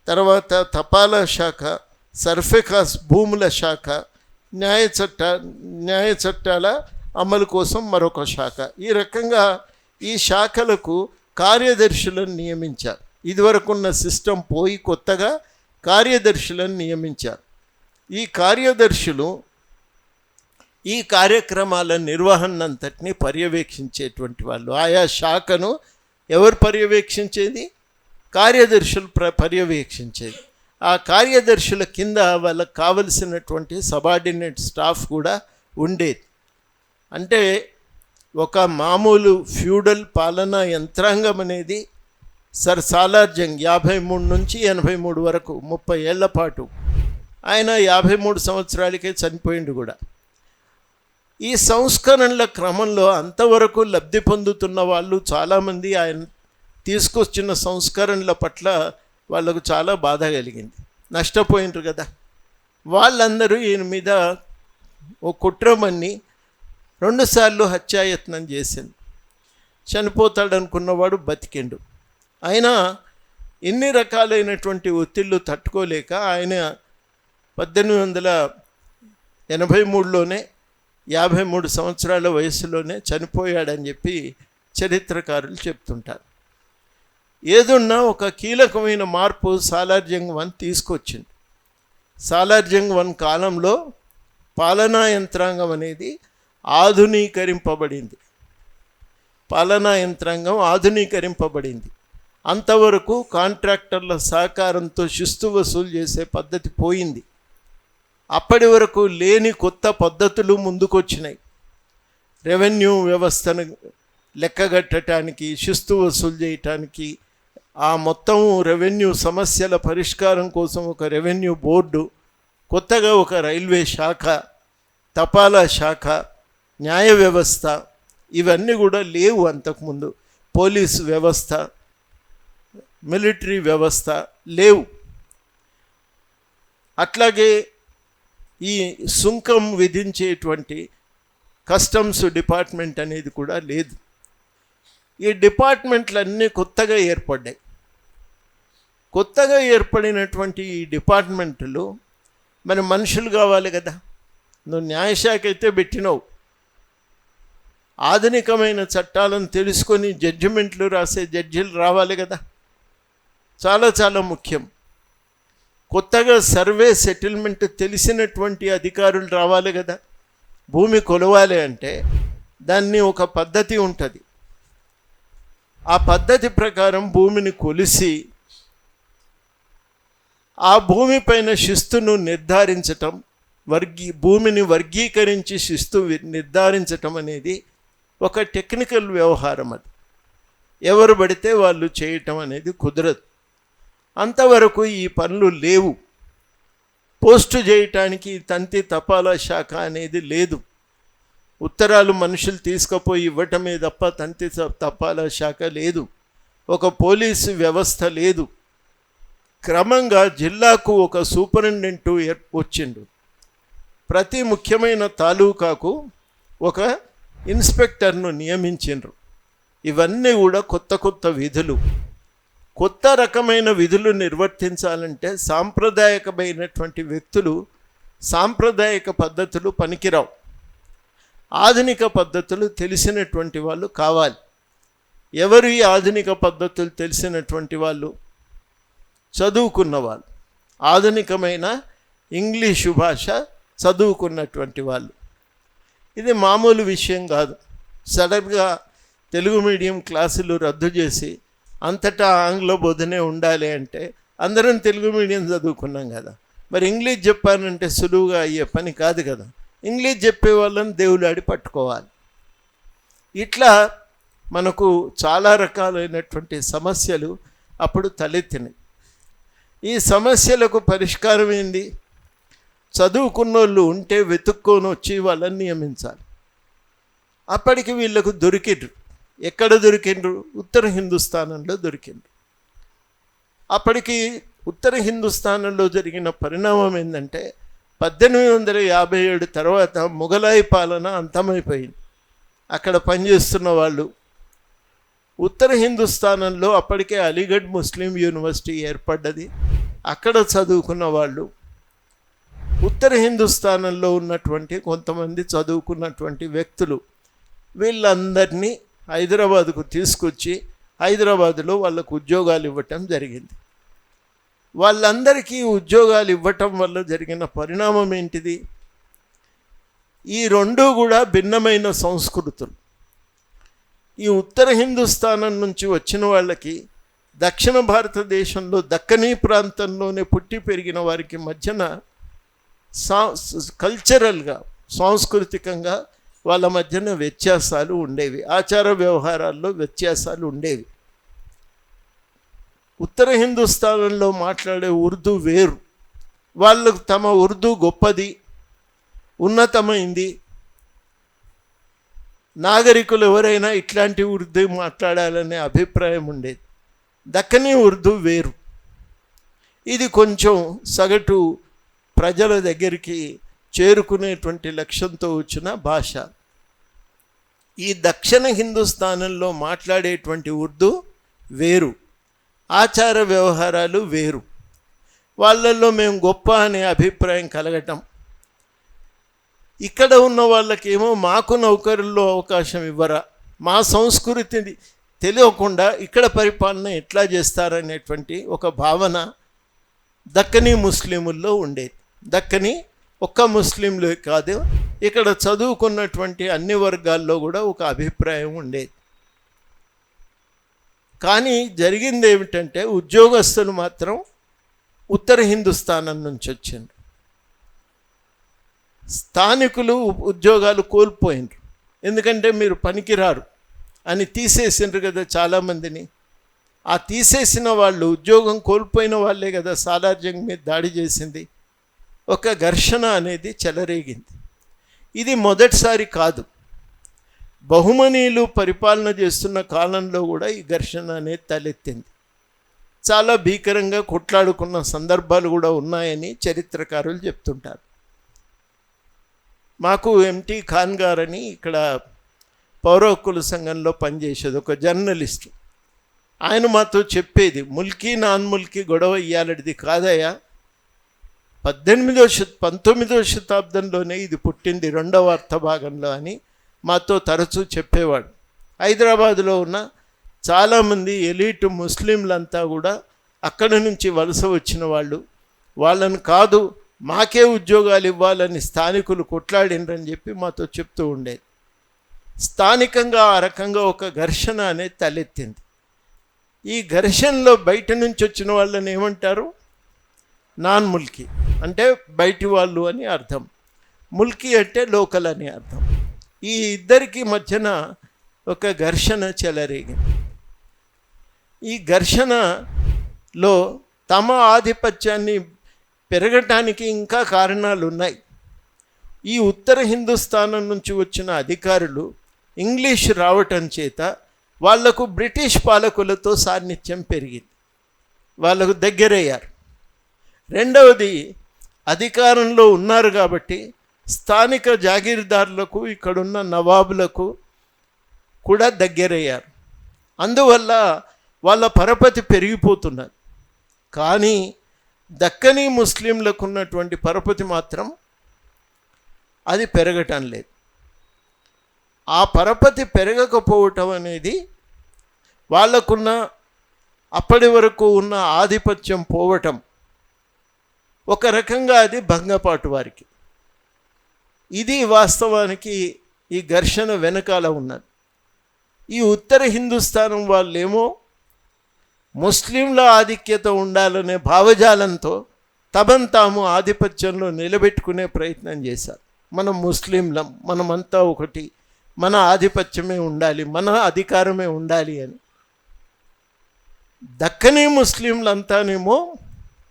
తర్వాత తపాలా శాఖ, సర్ఫేకాస్ భూముల శాఖ, న్యాయ చట్టాల అమలు కోసం మరొక శాఖ. ఈ రకంగా ఈ శాఖలకు కార్యదర్శులను నియమించారు. ఇదివరకున్న సిస్టమ్ పోయి కొత్తగా కార్యదర్శులను నియమించారు. ఈ కార్యదర్శులు ఈ కార్యక్రమాల నిర్వహణంతటిని పర్యవేక్షించేటువంటి వాళ్ళు. ఆయా శాఖను ఎవరు పర్యవేక్షించేది? కార్యదర్శులు పర్యవేక్షించేది. ఆ కార్యదర్శుల కింద వాళ్ళకు కావలసినటువంటి సబార్డినేట్ స్టాఫ్ కూడా ఉండేది. అంటే ఒక మామూలు ఫ్యూడల్ పాలనా యంత్రాంగం అనేది సర్ సాలార్ జంగ్ 53 నుంచి 83 వరకు 30 ఏళ్ల పాటు, ఆయన 53 సంవత్సరాలకే చనిపోయిండు కూడా. ఈ సంస్కరణల క్రమంలో అంతవరకు లబ్ధి పొందుతున్న వాళ్ళు చాలామంది ఆయన తీసుకొచ్చిన సంస్కరణల పట్ల వాళ్ళకు చాలా బాధ కలిగింది, నష్టపోయినారు కదా. వాళ్ళందరూ ఈయన మీద ఓ కుట్రమని 2 సార్లు హత్యాయత్నం చేసింది. చనిపోతాడనుకున్నవాడు బతికిండు. అయినా ఇన్ని రకాలైనటువంటి ఒత్తిళ్ళు తట్టుకోలేక ఆయన 1883లోనే 53 సంవత్సరాల వయసులోనే చనిపోయాడని చెప్పి చరిత్రకారులు చెప్తుంటారు. ఏదున్నా ఒక కీలకమైన మార్పు సాలార్ జంగ్ 1 తీసుకొచ్చింది. సాలార్ జంగ్ 1 కాలంలో పాలనా యంత్రాంగం అనేది ఆధునీకరింపబడింది. అంతవరకు కాంట్రాక్టర్ల సహకారంతో శిస్తు వసూలు చేసే పద్ధతి పోయింది. అప్పటి వరకు లేని కొత్త పద్ధతులు ముందుకొచ్చినాయి. రెవెన్యూ వ్యవస్థను లెక్కగట్టడానికి, శిస్తు వసూలు చేయటానికి, ఆ మొత్తం రెవెన్యూ సమస్యల పరిష్కారం కోసం ఒక రెవెన్యూ బోర్డు, కొత్తగా ఒక రైల్వే శాఖ, తపాలా శాఖ, న్యాయ వ్యవస్థ, ఇవన్నీ కూడా లేవు అంతకుముందు. పోలీసు వ్యవస్థ, మిలిటరీ వ్యవస్థ లేవు. అట్లాగే ఈ సుంకం విధించేటువంటి కస్టమ్స్ డిపార్ట్మెంట్ అనేది కూడా లేదు. ఈ డిపార్ట్మెంట్లన్నీ కొత్తగా ఏర్పడ్డాయి. కొత్తగా ఏర్పడినటువంటి ఈ డిపార్ట్మెంట్లు మరి మనుషులు కావాలి కదా. నువ్వు న్యాయశాఖ అయితే పెట్టినావు, ఆధునికమైన చట్టాలను తెలుసుకొని జడ్జిమెంట్లు రాసే జడ్జిలు రావాలి కదా. చాలా చాలా ముఖ్యం. కొత్తగా సర్వే సెటిల్మెంట్ తెలిసినటువంటి అధికారులు రావాలి కదా. భూమి కొలవాలి అంటే దాన్ని ఒక పద్ధతి ఉంటుంది. ఆ పద్ధతి ప్రకారం భూమిని కొలిసి ఆ భూమిపైన శిస్తును నిర్ధారించటం, భూమిని వర్గీకరించి శిస్తు నిర్ధారించటం అనేది ఒక టెక్నికల్ వ్యవహారం. అది ఎవరు పడితే వాళ్ళు చేయటం అనేది కుదరదు. అంతవరకు ఈ పనులు లేవు. పోస్టు చేయటానికి తంతి తపాలా శాఖ అనేది లేదు. ఉత్తరాలు మనుషులు తీసుకుపోయి ఇవ్వటమే తప్ప తంతి తపాలా శాఖ లేదు. ఒక పోలీసు వ్యవస్థ లేదు. క్రమంగా జిల్లాకు ఒక సూపరింటెండెంట్ వచ్చిండు. ప్రతి ముఖ్యమైన తాలూకాకు ఒక ఇన్స్పెక్టర్ను నియమించిండ్రు. ఇవన్నీ కూడా కొత్త కొత్త విధులు. కొత్త రకమైన విధులు నిర్వర్తించాలంటే సాంప్రదాయకమైనటువంటి వ్యక్తులు, సాంప్రదాయక పద్ధతులు పనికిరావు. ఆధునిక పద్ధతులు తెలిసినటువంటి వాళ్ళు కావాలి. ఎవరు ఈ ఆధునిక పద్ధతులు తెలిసినటువంటి వాళ్ళు? చదువుకున్న వాళ్ళు, ఆధునికమైన ఇంగ్లీషు భాష చదువుకున్నటువంటి వాళ్ళు. ఇది మామూలు విషయం కాదు. సడన్గా తెలుగు మీడియం క్లాసులు రద్దు చేసి అంతటా ఆంగ్ల బోధనే ఉండాలి అంటే అందరం తెలుగు మీడియం చదువుకున్నాం కదా. మరి ఇంగ్లీష్ చెప్పానంటే సులువుగా అయ్యే పని కాదు కదా. ఇంగ్లీష్ చెప్పే వాళ్ళని దేవులాడి పట్టుకోవాలి. ఇట్లా మనకు చాలా రకాలైనటువంటి సమస్యలు అప్పుడు తలెత్తినాయి. ఈ సమస్యలకు పరిష్కారం ఏంది? చదువుకున్నోళ్ళు ఉంటే వెతుక్కొని వచ్చి వాళ్ళని నియమించాలి. అప్పటికి వీళ్ళకు దొరికిండ్రు. ఎక్కడ దొరికిండ్రు? ఉత్తర హిందుస్థానంలో దొరికిండ్రు. అప్పటికి ఉత్తర హిందుస్థానంలో జరిగిన పరిణామం ఏంటంటే 1857 తర్వాత మొఘలాయి పాలన అంతమైపోయింది. అక్కడ పనిచేస్తున్న వాళ్ళు ఉత్తర హిందుస్థానంలో అప్పటికే అలీగఢ్ ముస్లిం యూనివర్సిటీ ఏర్పడ్డది. అక్కడ చదువుకున్న వాళ్ళు ఉత్తర హిందుస్థానంలో ఉన్నటువంటి కొంతమంది చదువుకున్నటువంటి వ్యక్తులు వీళ్ళందరినీ హైదరాబాదుకు తీసుకొచ్చి హైదరాబాదులో వాళ్ళకు ఉద్యోగాలు ఇవ్వటం జరిగింది. వాళ్ళందరికీ ఉద్యోగాలు ఇవ్వటం వల్ల జరిగిన పరిణామం ఏంటిది? ఈ రెండూ కూడా భిన్నమైన సంస్కృతులు. ఈ ఉత్తర హిందుస్థానం నుంచి వచ్చిన వాళ్ళకి దక్షిణ భారతదేశంలో దక్కనీ ప్రాంతంలోనే పుట్టి పెరిగిన వారికి మధ్యన కల్చరల్గా, సాంస్కృతికంగా వాళ్ళ మధ్యన వ్యత్యాసాలు ఉండేవి. ఆచార వ్యవహారాల్లో వ్యత్యాసాలు ఉండేవి. ఉత్తర హిందుస్థానంలో మాట్లాడే ఉర్దూ వేరు. వాళ్ళు తమ ఉర్దూ గొప్పది, ఉన్నతమైంది, నాగరికులు ఎవరైనా ఇట్లాంటి ఉర్దూ మాట్లాడాలనే అభిప్రాయం ఉండేది. దక్కనీ ఉర్దూ వేరు. ఇది కొంచెం సగటు ప్రజల దగ్గరికి చేరుకునేటువంటి లక్ష్యంతో వచ్చిన భాష. ఈ దక్షిణ హిందుస్థానంలో మాట్లాడేటువంటి ఉర్దూ వేరు, ఆచార వ్యవహారాలు వేరు. వాళ్ళల్లో మేము గొప్ప అనే అభిప్రాయం కలగటం, ఇక్కడ ఉన్న వాళ్ళకేమో మాకు నౌకరుల్లో అవకాశం ఇవ్వరా, మా సంస్కృతిని తెలియకుండా ఇక్కడ పరిపాలన ఎట్లా చేస్తారనేటువంటి ఒక భావన దక్కనీ ముస్లిముల్లో ఉండేది. దక్కనీ ఒక్క ముస్లింలు కాదు, ఇక్కడ చదువుకున్నటువంటి అన్ని వర్గాల్లో కూడా ఒక అభిప్రాయం ఉండేది. కానీ జరిగింది ఏమిటంటే ఉద్యోగస్తులు మాత్రం ఉత్తర హిందుస్థానం నుంచి వచ్చిండ్రు. స్థానికులు ఉద్యోగాలు కోల్పోయినరు, ఎందుకంటే మీరు పనికిరారు అని తీసేసిండ్రు కదా చాలామందిని. ఆ తీసేసిన వాళ్ళు ఉద్యోగం కోల్పోయిన వాళ్ళే కదా సాలార్ జంగ్ మీద దాడి చేసింది. ఒక ఘర్షణ అనేది చెలరేగింది. ఇది మొదటిసారి కాదు, బహుమనీయులు పరిపాలన చేస్తున్న కాలంలో కూడా ఈ ఘర్షణ అనేది తలెత్తింది. చాలా భీకరంగా కొట్లాడుకున్న సందర్భాలు కూడా ఉన్నాయని చరిత్రకారులు చెప్తుంటారు. మాకు ఎంటీ ఖాన్ గారని ఇక్కడ పౌర హక్కుల సంఘంలో పనిచేసేది ఒక జర్నలిస్టు, ఆయన మాతో చెప్పేది, ముల్కీ నాన్ ముల్కీ గొడవ ఇయ్యాలడిది కాదయ్యా, 19వ శతాబ్దంలోనే ఇది పుట్టింది 2వ అర్థభాగంలో అని మాతో తరచూ చెప్పేవాడు. హైదరాబాదులో ఉన్న చాలామంది ఎలీట్ ముస్లింలంతా కూడా అక్కడి నుంచి వలస వచ్చిన వాళ్ళు, వాళ్ళని కాదు మాకే ఉద్యోగాలు ఇవ్వాలని స్థానికులు కొట్లాడినరని చెప్పి మాతో చెప్తూ ఉండేది. స్థానికంగా ఆ రకంగా ఒక ఘర్షణ అనేది తలెత్తింది. ఈ ఘర్షణలో బయట నుంచి వచ్చిన వాళ్ళని ఏమంటారు? నాన్ ముల్కీ అంటే బయటి వాళ్ళు అని అర్థం, ముల్కీ అంటే లోకల్ అని అర్థం. ఈ ఇద్దరికి మధ్యన ఒక ఘర్షణ చెలరేగింది. ఈ ఘర్షణలో తమ ఆధిపత్యాన్ని పెరగటానికి ఇంకా కారణాలు ఉన్నాయి. ఈ ఉత్తర హిందుస్థానం నుంచి వచ్చిన అధికారులు ఇంగ్లీష్ రావటం చేత వాళ్లకు బ్రిటిష్ పాలకులతో సాన్నిధ్యం పెరిగింది, వాళ్ళకు దగ్గరయ్యారు. రెండవది, అధికారంలో ఉన్నారు కాబట్టి స్థానిక జాగీర్దారులకు ఇక్కడున్న నవాబులకు కూడా దగ్గరయ్యారు. అందువల్ల వాళ్ళ పరపతి పెరిగిపోతున్నది. కానీ దక్కనీ ముస్లింలకు ఉన్నటువంటి పరపతి మాత్రం అది పెరగటం లేదు. ఆ పరపతి పెరగకపోవటం అనేది వాళ్ళకున్న అప్పటి వరకు ఉన్న ఆధిపత్యం పోవటం, ఒక రకంగా అది భంగపాటు వారికి. ఇది వాస్తవానికి ఈ ఘర్షణ వెనకాల ఉన్నది. ఈ ఉత్తర హిందుస్థానం వాళ్ళేమో ముస్లింల ఆధిక్యత ఉండాలనే భావజాలంతో తమను తాము ఆధిపత్యంలో నిలబెట్టుకునే ప్రయత్నం చేశారు. మనం ముస్లింలం, మనమంతా ఒకటి, మన ఆధిపత్యమే ఉండాలి, మన అధికారమే ఉండాలి అని. దక్కనీ ముస్లింలంతానేమో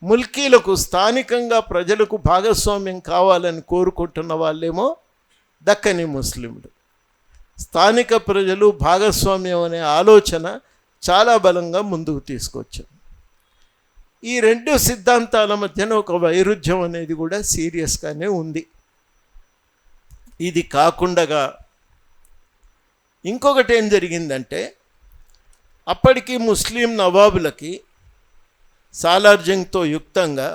ముల్కీలకు, స్థానికంగా ప్రజలకు భాగస్వామ్యం కావాలని కోరుకుంటున్న వాళ్ళేమో దక్కనీ ముస్లింలు. స్థానిక ప్రజలు భాగస్వామ్యం అనే ఆలోచన చాలా బలంగా ముందుకు తీసుకొచ్చారు. ఈ రెండు సిద్ధాంతాల మధ్యన ఒక వైరుధ్యం అనేది కూడా సీరియస్గానే ఉంది. ఇది కాకుండా ఇంకొకటి ఏం జరిగిందంటే, అప్పటికి ముస్లిం నవాబులకి సాలార్ జంగ్తో యుక్తంగా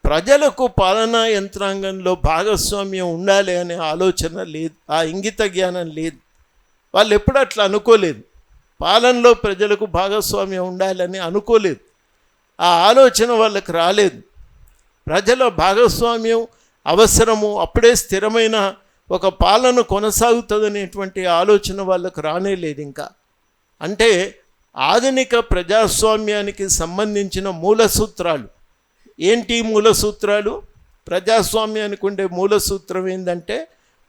ప్రజలకు పాలనా యంత్రాంగంలో భాగస్వామ్యం ఉండాలి అనే ఆలోచన లేదు, ఆ ఇంగిత జ్ఞానం లేదు. వాళ్ళు ఎప్పుడు అట్లా అనుకోలేదు, పాలనలో ప్రజలకు భాగస్వామ్యం ఉండాలని అనుకోలేదు. ఆ ఆలోచన వాళ్ళకి రాలేదు. ప్రజల భాగస్వామ్యం అవసరము, అప్పుడే స్థిరమైన ఒక పాలన కొనసాగుతుందనేటువంటి ఆలోచన వాళ్ళకు రానేలేదు ఇంకా. అంటే ఆధునిక ప్రజాస్వామ్యానికి సంబంధించిన మూల సూత్రాలు ఏంటి? మూల సూత్రాలు, ప్రజాస్వామ్యానికి ఉండే మూల సూత్రం ఏంటంటే,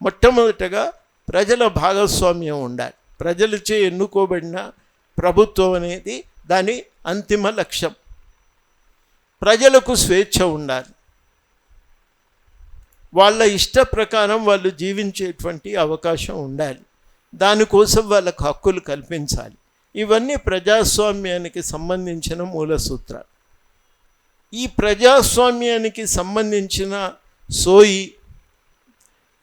మొట్టమొదటగా ప్రజల భాగస్వామ్యం ఉండాలి. ప్రజలచే ఎన్నుకోబడిన ప్రభుత్వం అనేది దాని అంతిమ లక్ష్యం. ప్రజలకు స్వేచ్ఛ ఉండాలి, వాళ్ళ ఇష్ట ప్రకారం వాళ్ళు జీవించేటువంటి అవకాశం ఉండాలి, దానికోసం వాళ్ళకు హక్కులు కల్పించాలి. ఇవన్నీ ప్రజాస్వామ్యానికి సంబంధించిన మూల సూత్రాలు. ఈ ప్రజాస్వామ్యానికి సంబంధించిన సోయి,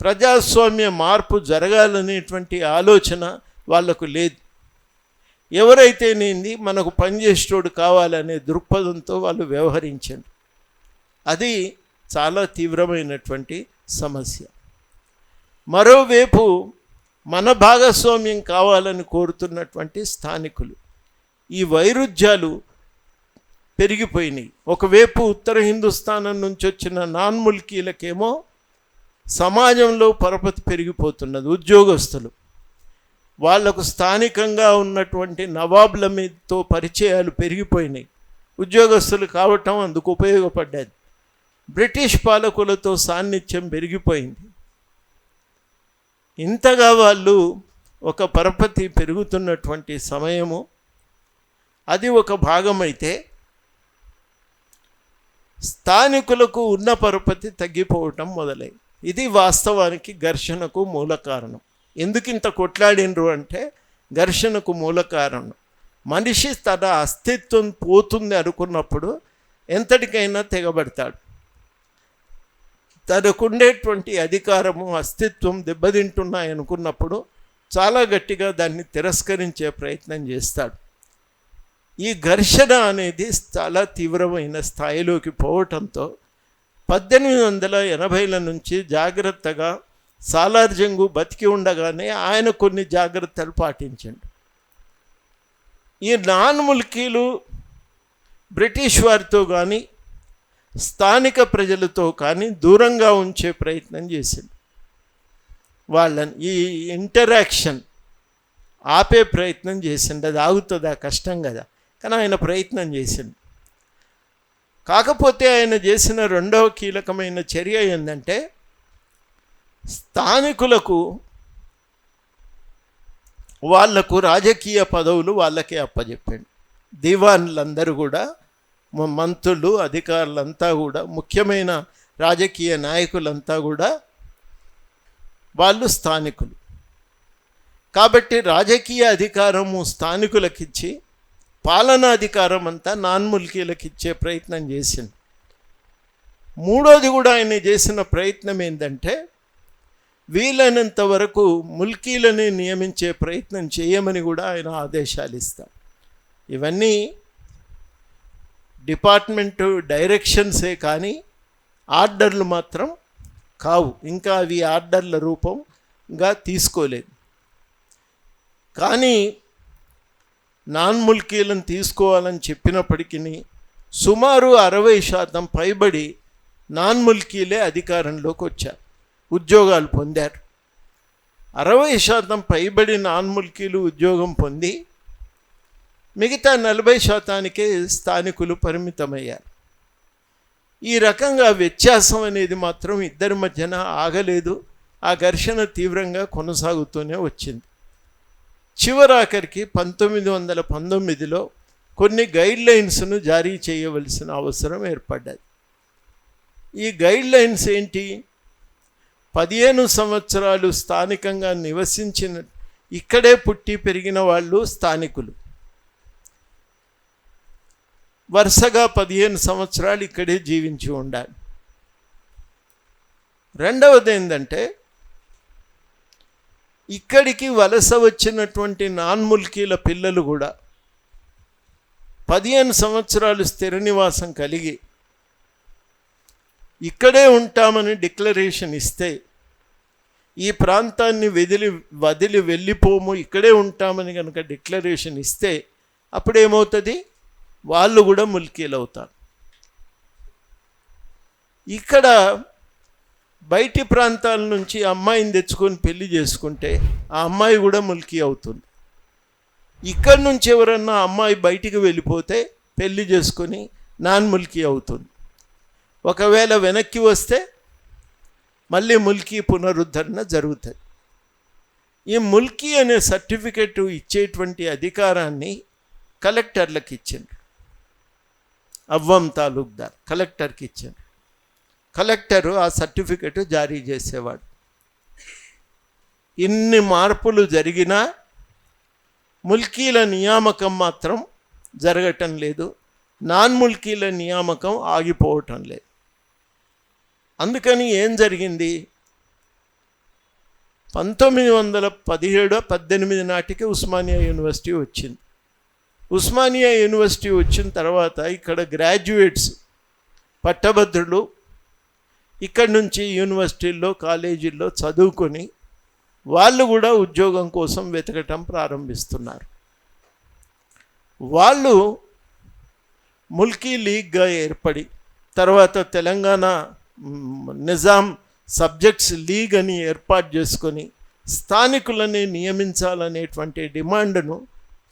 ప్రజాస్వామ్య మార్పు జరగాలనేటువంటి ఆలోచన వాళ్లకు లేదు. ఎవరైతేనేంది మనకు పనిచేసేటోడు కావాలనే దృక్పథంతో వాళ్ళు వ్యవహరించారు. అది చాలా తీవ్రమైనటువంటి సమస్య. మరోవైపు మన భాగస్వామ్యం కావాలని కోరుతున్నటువంటి స్థానికులు. ఈ వైరుధ్యాలు పెరిగిపోయినాయి. ఒకవైపు ఉత్తర హిందుస్థానం నుంచి వచ్చిన నాన్ ముల్కీలకేమో సమాజంలో పరపతి పెరిగిపోతున్నది. ఉద్యోగస్తులు వాళ్లకు స్థానికంగా ఉన్నటువంటి నవాబుల మీదతో పరిచయాలు పెరిగిపోయినాయి. ఉద్యోగస్తులు కావటం అందుకు ఉపయోగపడ్డది. బ్రిటిష్ పాలకులతో సాన్నిధ్యం పెరిగిపోయింది. ఇంతగా వాళ్ళు ఒక పరపతి పెరుగుతున్నటువంటి సమయము, అది ఒక భాగమైతే స్థానికులకు ఉన్న పరపతి తగ్గిపోవటం మొదలైంది. ఇది వాస్తవానికి ఘర్షణకు మూల కారణం. ఎందుకు ఇంత కొట్లాడినరు అంటే ఘర్షణకు మూల కారణం మనిషి తన అస్తిత్వం పోతుంది అనుకున్నప్పుడు ఎంతటికైనా తెగబడతాడు. తనకుండేటువంటి అధికారము అస్తిత్వం దెబ్బతింటున్నాయి అనుకున్నప్పుడు చాలా గట్టిగా దాన్ని తిరస్కరించే ప్రయత్నం చేస్తాడు. ఈ ఘర్షణ అనేది చాలా తీవ్రమైన స్థాయిలోకి పోవటంతో 1880ల నుంచి జాగ్రత్తగా సాలార్ జంగు బతికి ఉండగానే ఆయన కొన్ని జాగ్రత్తలు పాటించండి. ఈ నాన్ ముల్కీలు బ్రిటిష్ వారితో కానీ స్థానిక ప్రజలతో కానీ దూరంగా ఉంచే ప్రయత్నం చేసింది. వాళ్ళని ఈ ఇంటరాక్షన్ ఆపే ప్రయత్నం చేసిండు. అది ఆగుతుందా? కష్టం కదా. కానీ ఆయన ప్రయత్నం చేసిండు. కాకపోతే ఆయన చేసిన రెండవ కీలకమైన చర్య ఏంటంటే స్థానికులకు వాళ్లకు రాజకీయ పదవులు వాళ్ళకే అప్పచెప్పాడు. దివాన్లందరూ కూడా, మంత్రులు, అధికారులంతా కూడా, ముఖ్యమైన రాజకీయ నాయకులంతా కూడా వాళ్ళు స్థానికులు. కాబట్టి రాజకీయ అధికారము స్థానికులకిచ్చి పాలనాధికారం అంతా నాన్ ముల్కీలకు ఇచ్చే ప్రయత్నం చేసింది. మూడోది కూడా ఆయన చేసిన ప్రయత్నం ఏంటంటే వీలైనంత వరకు ముల్కీలని నియమించే ప్రయత్నం చేయమని కూడా ఆయన ఆదేశాలు ఇస్తారు. ఇవన్నీ డిపార్ట్మెంటు డైరెక్షన్సే కానీ ఆర్డర్లు మాత్రం కావు. ఇంకా అవి ఆర్డర్ల రూపంగా తీసుకోలేదు. కానీ నాన్ ముల్కీలను తీసుకోవాలని చెప్పినప్పటికీ సుమారు 60% పైబడి నాన్ ముల్కీలే అధికారంలోకి వచ్చారు, ఉద్యోగాలు పొందారు. 60% పైబడి నాన్ ముల్కీలు ఉద్యోగం పొంది మిగతా 40%కే స్థానికులు పరిమితమయ్యారు. ఈ రకంగా వ్యత్యాసం అనేది మాత్రం ఇద్దరి మధ్యన ఆగలేదు. ఆ ఘర్షణ తీవ్రంగా కొనసాగుతూనే వచ్చింది. చివరాఖరికి 1919లో కొన్ని గైడ్లైన్స్ను జారీ చేయవలసిన అవసరం ఏర్పడ్డది. ఈ గైడ్లైన్స్ ఏంటి? 15 సంవత్సరాలు స్థానికంగా నివసించిన, ఇక్కడే పుట్టి పెరిగిన వాళ్ళు స్థానికులు వరుసగా 15 సంవత్సరాలు ఇక్కడే జీవించి ఉండాలి. రెండవది ఏంటంటే ఇక్కడికి వలస వచ్చినటువంటి నాన్ ముల్కీల పిల్లలు కూడా 15 సంవత్సరాలు స్థిర నివాసం కలిగి ఇక్కడే ఉంటామని డిక్లరేషన్ ఇస్తే, ఈ ప్రాంతాన్ని వదిలి వెళ్ళిపోము, ఇక్కడే ఉంటామని కనుక డిక్లరేషన్ ఇస్తే అప్పుడేమవుతుంది? వాళ్ళు కూడా ముల్కీలు అవుతారు. ఇక్కడ బయటి ప్రాంతాల నుంచి అమ్మాయిని తెచ్చుకొని పెళ్లి చేసుకుంటే ఆ అమ్మాయి కూడా ముల్కీ అవుతుంది. ఇక్కడి నుంచి ఎవరన్నా అమ్మాయి బయటికి వెళ్ళిపోతే పెళ్లి చేసుకొని నాన్ ముల్కీ అవుతుంది. ఒకవేళ వెనక్కి వస్తే మళ్ళీ ముల్కీ పునరుద్ధరణ జరుగుతుంది. ఈ ముల్కీ అనే సర్టిఫికెట్ ఇచ్చేటువంటి అధికారాన్ని కలెక్టర్లకు ఇచ్చింది. అవ్వం తాలూక్దార్ కలెక్టర్కి ఇచ్చింది. కలెక్టరు ఆ సర్టిఫికెట్ జారీ చేసేవాడు. ఇన్ని మార్పులు జరిగినా ముల్కీల నియామకం మాత్రం జరగటం లేదు. నాన్ ముల్కీల నియామకం ఆగిపోవటం లేదు. అందుకని ఏం జరిగింది? 1917-18 నాటికి ఉస్మానియా యూనివర్సిటీ వచ్చింది. ఉస్మానియా యూనివర్సిటీ వచ్చిన తర్వాత ఇక్కడ గ్రాడ్యుయేట్స్, పట్టభద్రులు ఇక్కడి నుంచి యూనివర్సిటీల్లో, కాలేజీల్లో చదువుకొని వాళ్ళు కూడా ఉద్యోగం కోసం వెతకటం ప్రారంభిస్తున్నారు. వాళ్ళు ముల్కీ లీగ్గా ఏర్పడి తర్వాత తెలంగాణ నిజాం సబ్జెక్ట్స్ లీగ్ అని ఏర్పాటు చేసుకొని స్థానికులని నియమించాలనేటువంటి డిమాండ్ను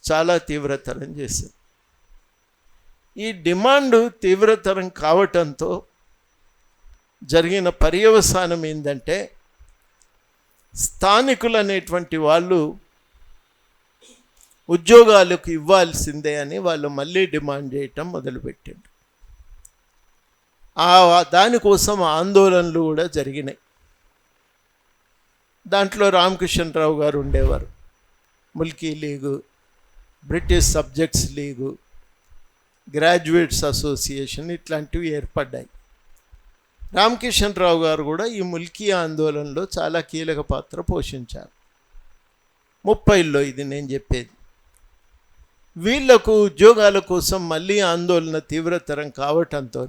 చాలా తీవ్రతరం చేసింది. ఈ డిమాండ్ తీవ్రతరం కావటంతో జరిగిన పర్యవసానం ఏంటంటే స్థానికులు అనేటువంటి వాళ్ళు ఉద్యోగాలకు ఇవ్వాల్సిందే అని వాళ్ళు మళ్ళీ డిమాండ్ చేయటం మొదలుపెట్టారు. దానికోసం ఆందోళనలు కూడా జరిగినాయి. దాంట్లో రామకృష్ణరావు గారు ఉండేవారు. Mulki లీగు, British subjects లీగు, graduates association ఇట్లాంటివి ఏర్పడ్డాయి. రామకృష్ణరావు గారు కూడా ఈ ముల్కీ ఆందోళనలో చాలా కీలక పాత్ర పోషించారు. 30లో ఇది నేను చెప్పేది. వీళ్లకు ఉద్యోగాల కోసం మళ్ళీ ఆందోళన తీవ్రతరం కావటంతో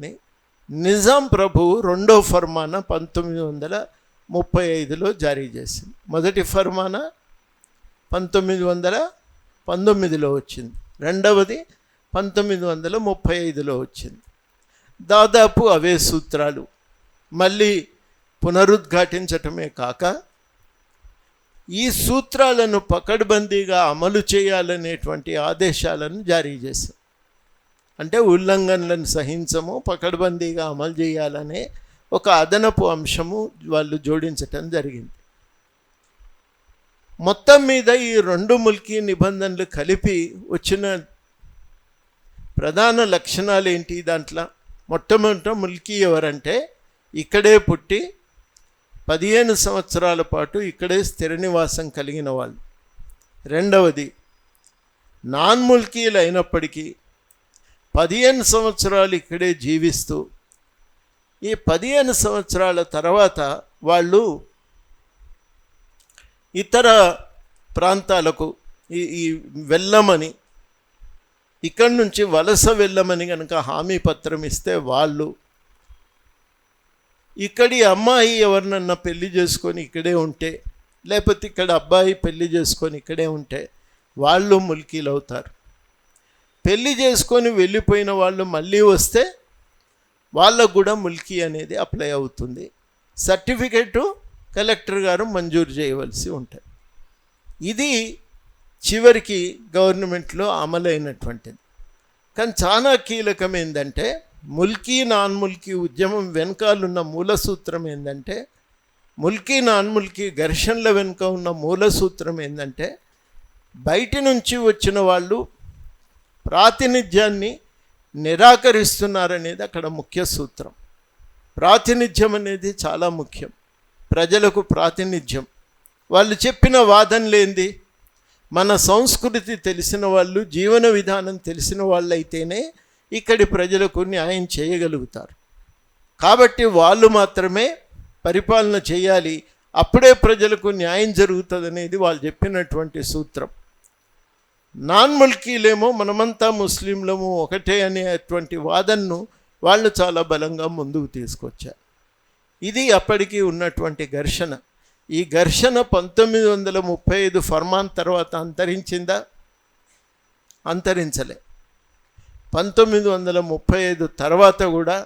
నిజాం ప్రభువు రెండో ఫర్మానా 1935లో జారీ చేసింది. మొదటి ఫర్మానా 1919లో వచ్చింది, రెండవది 1935లో వచ్చింది. దాదాపు అవే సూత్రాలు మళ్ళీ పునరుద్ఘాటించటమే కాక ఈ సూత్రాలను పకడ్బందీగా అమలు చేయాలనేటువంటి ఆదేశాలను జారీ చేశారు. అంటే ఉల్లంఘనలను సహించము, పకడ్బందీగా అమలు చేయాలనే ఒక అదనపు అంశము వాళ్ళు జోడించటం జరిగింది. మొత్తం మీద ఈ రెండు ముల్కీ నిబంధనలు కలిపి వచ్చిన ప్రధాన లక్షణాలు ఏంటి? దాంట్లో మొట్టమొదట ముల్కీ ఎవరంటే ఇక్కడే పుట్టి 15 సంవత్సరాల పాటు ఇక్కడే స్థిర నివాసం కలిగిన వాళ్ళు. రెండవది నాన్ ముల్కీలు అయినప్పటికీ 15 సంవత్సరాలు ఇక్కడే జీవిస్తూ ఈ 15 సంవత్సరాల తర్వాత వాళ్ళు ఇతర ప్రాంతాలకు ఈ వెళ్ళమని, ఇక్కడి నుంచి వలస వెళ్ళమని కనుక హామీ పత్రం ఇస్తే వాళ్ళు ఇక్కడి అమ్మాయి ఎవరినన్నా పెళ్లి చేసుకొని ఇక్కడే ఉంటే, లేకపోతే ఇక్కడ అబ్బాయి పెళ్లి చేసుకొని ఇక్కడే ఉంటే వాళ్ళు ముల్కీలు అవుతారు. పెళ్లి చేసుకొని వెళ్ళిపోయిన వాళ్ళు మళ్ళీ వస్తే వాళ్ళకు కూడా ముల్కీ అనేది అప్లై అవుతుంది. సర్టిఫికెటు కలెక్టర్ గారు మంజూరు చేయవలసి ఉంటుంది. ఇది చివరికి గవర్నమెంట్లో అమలైనటువంటిది. కానీ చాలా కీలకం ఏంటంటే ముల్కీ నాన్ ముల్కీ ఉద్యమం వెనకాలన్న మూల సూత్రం ఏంటంటే, ముల్కీ నాన్ ముల్కీ ఘర్షణల వెనుక ఉన్న మూల సూత్రం ఏంటంటే బయటి నుంచి వచ్చిన వాళ్ళు ప్రాతినిధ్యాన్ని నిరాకరిస్తున్నారనేది అక్కడ ముఖ్య సూత్రం. ప్రాతినిధ్యం అనేది చాలా ముఖ్యం. ప్రజలకు ప్రాతినిధ్యం. వాళ్ళు చెప్పిన వాదనలేంది? మన సంస్కృతి తెలిసిన వాళ్ళు, జీవన విధానం తెలిసిన వాళ్ళు అయితేనే ఇక్కడి ప్రజలకు న్యాయం చేయగలుగుతారు. కాబట్టి వాళ్ళు మాత్రమే పరిపాలన చేయాలి, అప్పుడే ప్రజలకు న్యాయం జరుగుతుందనేది వాళ్ళు చెప్పినటువంటి సూత్రం. నాన్ ముల్కీలేమో మనమంతా ముస్లింలము ఒకటే అనేటువంటి వాదనను వాళ్ళు చాలా బలంగా ముందుకు తీసుకొచ్చారు. ఇది అప్పటికి ఉన్నటువంటి ఘర్షణ. ఈ ఘర్షణ 1935 ఫర్మాన్ తర్వాత అంతరించిందా? అంతరించలే. 1935 తర్వాత కూడా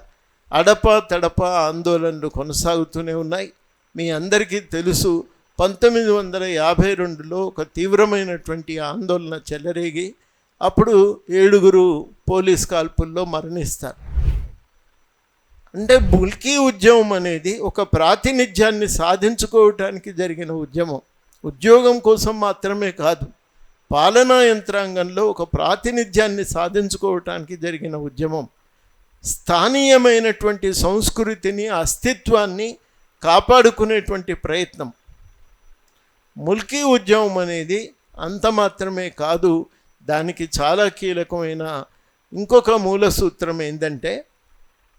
అడపా తడపా ఆందోళనలు కొనసాగుతూనే ఉన్నాయి. మీ అందరికీ తెలుసు 1952లో ఒక తీవ్రమైనటువంటి ఆందోళన చెలరేగి అప్పుడు 7 పోలీస్ కాల్పుల్లో మరణిస్తారు. అంటే ముల్కీ ఉద్యమం అనేది ఒక ప్రాతినిధ్యాన్ని సాధించుకోవటానికి జరిగిన ఉద్యమం. ఉద్యోగం కోసం మాత్రమే కాదు, పాలనా యంత్రాంగంలో ఒక ప్రాతినిధ్యాన్ని సాధించుకోవటానికి జరిగిన ఉద్యమం. స్థానీయమైనటువంటి సంస్కృతిని, అస్తిత్వాన్ని కాపాడుకునేటువంటి ప్రయత్నం. ముల్కీ ఉద్యమం అనేది అంత మాత్రమే కాదు, దానికి చాలా కీలకమైన ఇంకొక మూల సూత్రం ఏంటంటే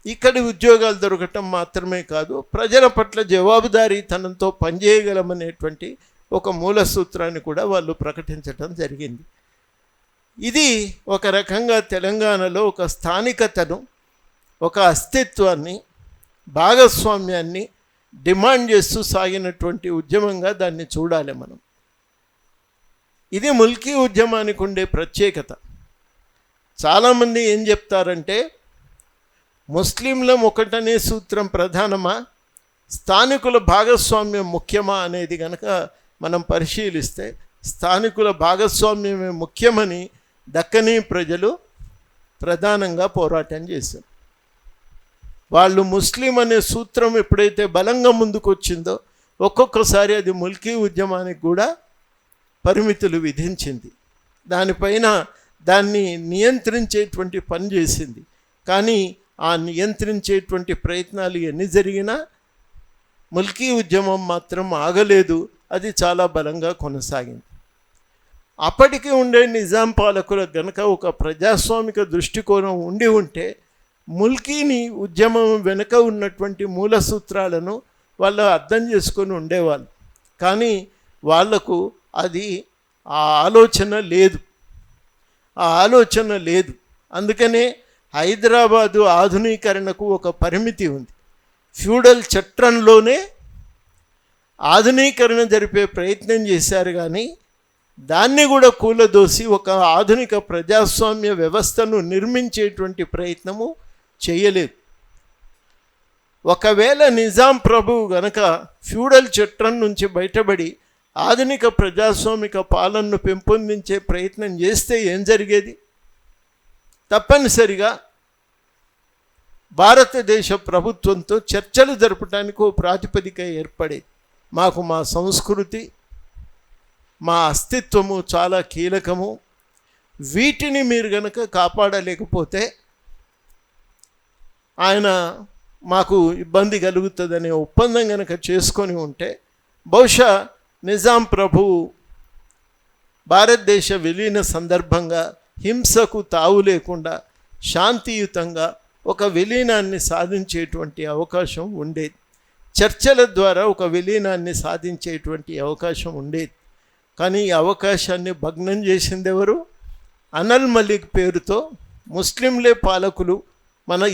ఇక్కడి ఉద్యోగాలు దొరకటం మాత్రమే కాదు, ప్రజల పట్ల జవాబుదారీతనంతో పనిచేయగలమనేటువంటి ఒక మూల సూత్రాన్ని కూడా వాళ్ళు ప్రకటించడం జరిగింది. ఇది ఒక రకంగా తెలంగాణలో ఒక స్థానికతను, ఒక అస్తిత్వాన్ని, భాగస్వామ్యాన్ని డిమాండ్ చేస్తూ సాగినటువంటి ఉద్యమంగా దాన్ని చూడాలి మనం. ఇది ముల్కీ ఉద్యమానికి ఉండే ప్రత్యేకత. చాలామంది ఏం చెప్తారంటే ముస్లింలం ఒకటనే సూత్రం ప్రధానమా, స్థానికుల భాగస్వామ్యం ముఖ్యమా అనేది కనుక మనం పరిశీలిస్తే స్థానికుల భాగస్వామ్యమే ముఖ్యమని దక్కనీ ప్రజలు ప్రధానంగా పోరాటం చేశారు. వాళ్ళు ముస్లిం అనే సూత్రం ఎప్పుడైతే బలంగా ముందుకు వచ్చిందో ఒక్కొక్కసారి అది ముల్కీ ఉద్యమానికి కూడా పరిమితులు విధించింది, దానిపైన దాన్ని నియంత్రించేటువంటి పని చేసింది. కానీ ఆ నియంత్రించేటువంటి ప్రయత్నాలు ఎన్ని జరిగినా ముల్కీ ఉద్యమం మాత్రం ఆగలేదు, అది చాలా బలంగా కొనసాగింది. అప్పటికి ఉండే నిజాం పాలకులకు గనక ఒక ప్రజాస్వామిక దృష్టికోణం ఉండి ఉంటే ముల్కీని ఉద్యమం వెనుక ఉన్నటువంటి మూల సూత్రాలను వాళ్ళు అర్థం చేసుకొని ఉండేవాళ్ళు. కానీ వాళ్లకు అది ఆ ఆలోచన లేదు. అందుకనే హైదరాబాదు ఆధునీకరణకు ఒక పరిమితి ఉంది. ఫ్యూడల్ చట్రంలోనే ఆధునీకరణ జరిపే ప్రయత్నం చేశారు, కానీ దాన్ని కూడా కూలదోసి ఒక ఆధునిక ప్రజాస్వామ్య వ్యవస్థను నిర్మించేటువంటి ప్రయత్నము చేయలేదు. ఒకవేళ నిజాం ప్రభువు గనక ఫ్యూడల్ చట్రం నుంచి బయటపడి ఆధునిక ప్రజాస్వామిక పాలనను పెంపొందించే ప్రయత్నం చేస్తే ఏం జరిగేది? తప్పనిసరిగా భారతదేశ ప్రభుత్వంతో చర్చలు జరపడానికి ఓ ప్రాతిపదిక ఏర్పడేది. మాకు మా సంస్కృతి, మా అస్తిత్వము చాలా కీలకము, వీటిని మీరు గనక కాపాడలేకపోతే ఆయన మాకు ఇబ్బంది కలుగుతుందనే ఒప్పందం కనుక చేసుకొని ఉంటే బహుశా నిజాం ప్రభువు భారతదేశ విలీన సందర్భంగా హింసకు తావు లేకుండా శాంతియుతంగా ఒక విలీనాన్ని సాధించేటువంటి అవకాశం ఉండేది. చర్చల ద్వారా ఒక విలీనాన్ని సాధించేటువంటి అవకాశం ఉండేది. కానీ ఈ అవకాశాన్ని భగ్నం చేసింది ఎవరు? అనల్ మలిక్ పేరుతో ముస్లింలే పాలకులు,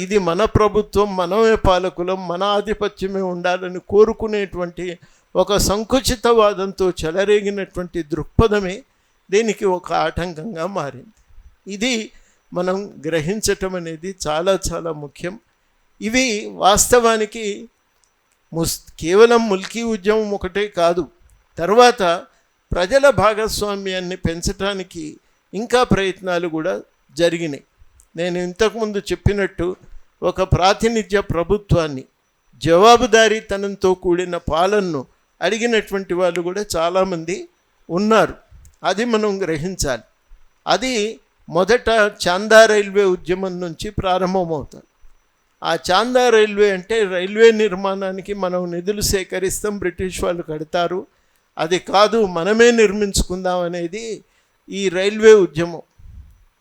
ఇది మన ప్రభుత్వం, మనమే పాలకులం, మన ఆధిపత్యమే ఉండాలని కోరుకునేటువంటి ఒక సంకుచితవాదంతో చెలరేగినటువంటి దృక్పథమే దీనికి ఒక ఆటంకంగా మారింది. ఇది మనం గ్రహించటం అనేది చాలా చాలా ముఖ్యం. ఇవి వాస్తవానికి కేవలం ముల్కీ ఉద్యమం ఒకటే కాదు, తర్వాత ప్రజల భాగస్వామ్యాన్ని పెంచడానికి ఇంకా ప్రయత్నాలు కూడా జరిగినాయి. నేను ఇంతకుముందు చెప్పినట్టు ఒక ప్రాతినిధ్య ప్రభుత్వాన్ని, జవాబుదారీతనంతో కూడిన పాలనను అడిగినటువంటి వాళ్ళు కూడా చాలామంది ఉన్నారు. అది మనం గ్రహించాలి. అది మొదట చాందా రైల్వే ఉద్యమం నుంచి ప్రారంభమవుతుంది. ఆ చాందా రైల్వే అంటే రైల్వే నిర్మాణానికి మనం నిధులు సేకరిస్తాం, బ్రిటిష్ వాళ్ళు కడతారు, అది కాదు మనమే నిర్మించుకుందాం అనేది ఈ రైల్వే ఉద్యమం.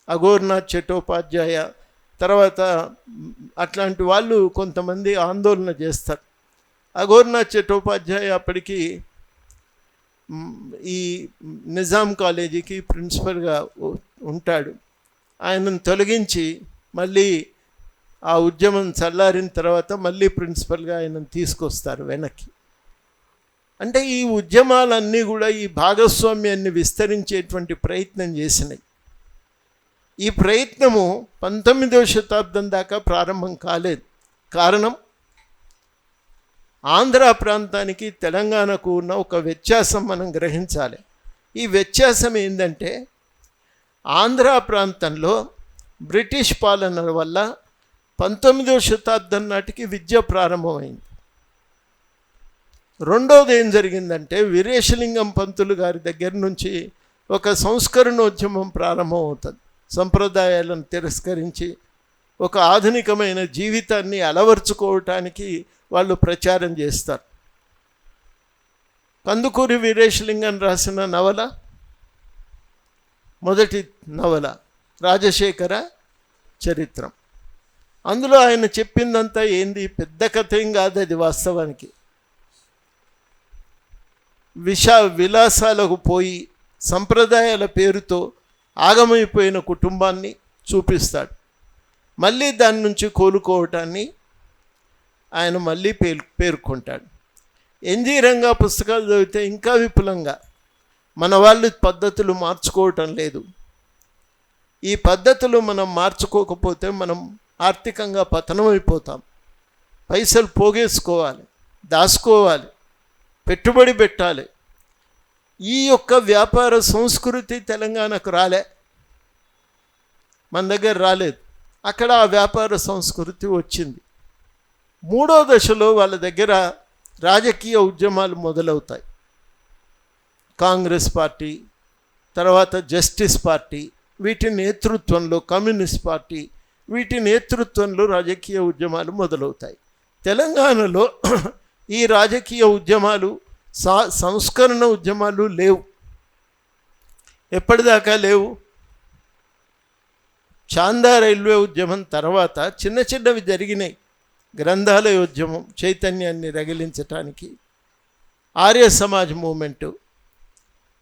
అఘోర్నాథ్ చట్టోపాధ్యాయ తర్వాత అట్లాంటి వాళ్ళు కొంతమంది ఆందోళన చేస్తారు. అఘోర్నాథ్ చట్టోపాధ్యాయ అప్పటికి ఈ నిజాం కాలేజీకి ప్రిన్సిపల్గా ఉంటాడు. ఆయనను తొలగించి మళ్ళీ ఆ ఉద్యమం చల్లారిన తర్వాత మళ్ళీ ప్రిన్సిపల్గా ఆయనను తీసుకొస్తారు వెనక్కి. అంటే ఈ ఉద్యమాలన్నీ కూడా ఈ భాగస్వామ్యాన్ని విస్తరించేటువంటి ప్రయత్నం చేసినాయి. ఈ ప్రయత్నము 19వ శతాబ్దం దాకా ప్రారంభం కాలేదు. కారణం ఆంధ్ర ప్రాంతానికి తెలంగాణకు ఉన్న ఒక వ్యత్యాసం మనం గ్రహించాలి. ఈ వ్యత్యాసం ఏంటంటే ఆంధ్ర ప్రాంతంలో బ్రిటిష్ పాలన వల్ల 19వ శతాబ్దం నాటికి విద్య ప్రారంభమైంది. రెండోది ఏం జరిగిందంటే వీరేశలింగం పంతులు గారి దగ్గర నుంచి ఒక సంస్కరణోద్యమం ప్రారంభమవుతుంది. సంప్రదాయాలను తిరస్కరించి ఒక ఆధునికమైన జీవితాన్ని అలవర్చుకోవటానికి వాళ్ళు ప్రచారం చేస్తారు. కందుకూరి వీరేశలింగం రాసిన నవల, మొదటి నవల రాజశేఖర చరిత్రం. అందులో ఆయన చెప్పిందంతా ఏంది, పెద్ద కథ ఏం కాదు అది. వాస్తవానికి విలాసాలకు పోయి సంప్రదాయాల పేరుతో ఆగమైపోయిన కుటుంబాన్ని చూపిస్తాడు. మళ్ళీ దాని నుంచి కోలుకోవటాన్ని ఆయన మళ్ళీ పేర్కొంటాడు. ఎన్జి రంగా పుస్తకాలు చదివితే ఇంకా విపులంగా మన వాళ్ళు పద్ధతులు మార్చుకోవటం లేదు. ఈ పద్ధతులు మనం మార్చుకోకపోతే మనం ఆర్థికంగా పతనమైపోతాం. పైసలు పోగేసుకోవాలి, దాచుకోవాలి, పెట్టుబడి పెట్టాలి. ఈ యొక్క వ్యాపార సంస్కృతి తెలంగాణకు రాలే, మన దగ్గర రాలేదు. అక్కడ ఆ వ్యాపార సంస్కృతి వచ్చింది. మూడో దశలో వాళ్ళ దగ్గర రాజకీయ ఉద్యమాలు మొదలవుతాయి. కాంగ్రెస్ పార్టీ, తర్వాత జస్టిస్ పార్టీ, వీటి నేతృత్వంలో కమ్యూనిస్ట్ పార్టీ, వీటి నేతృత్వంలో రాజకీయ ఉద్యమాలు మొదలవుతాయి. తెలంగాణలో ఈ రాజకీయ ఉద్యమాలు, సంస్కరణ ఉద్యమాలు లేవు, ఎప్పటిదాకా లేవు. చాందా రైల్వే ఉద్యమం తర్వాత చిన్న చిన్నవి జరిగినాయి. గ్రంథాలయ ఉద్యమం చైతన్యాన్ని రగిలించటానికి, ఆర్య సమాజ్ మూమెంటు,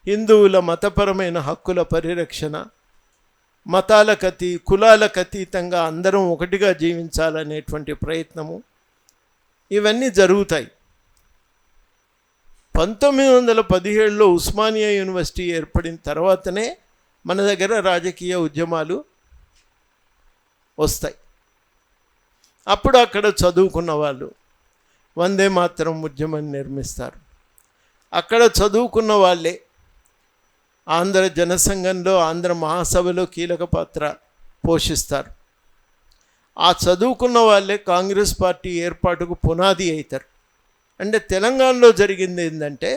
హిందువుల మతపరమైన హక్కుల పరిరక్షణ, కులాలకు అతీతంగా అందరం ఒకటిగా జీవించాలనేటువంటి ప్రయత్నము, ఇవన్నీ జరుగుతాయి. 1917లో ఉస్మానియా యూనివర్సిటీ ఏర్పడిన తర్వాతనే మన దగ్గర రాజకీయ ఉద్యమాలు వస్తాయి. అప్పుడు అక్కడ చదువుకున్న వాళ్ళు వందే మాతరం ఉద్యమాన్ని నిర్మిస్తారు. అక్కడ చదువుకున్న వాళ్ళే ఆంధ్ర జనసంఘంలో, ఆంధ్ర మహాసభలో కీలక పాత్ర పోషిస్తారు. ఆ చదువుకున్న వాళ్ళే కాంగ్రెస్ పార్టీ ఏర్పాటుకు పునాది అవుతారు. అంటే తెలంగాణలో జరిగింది ఏంటంటే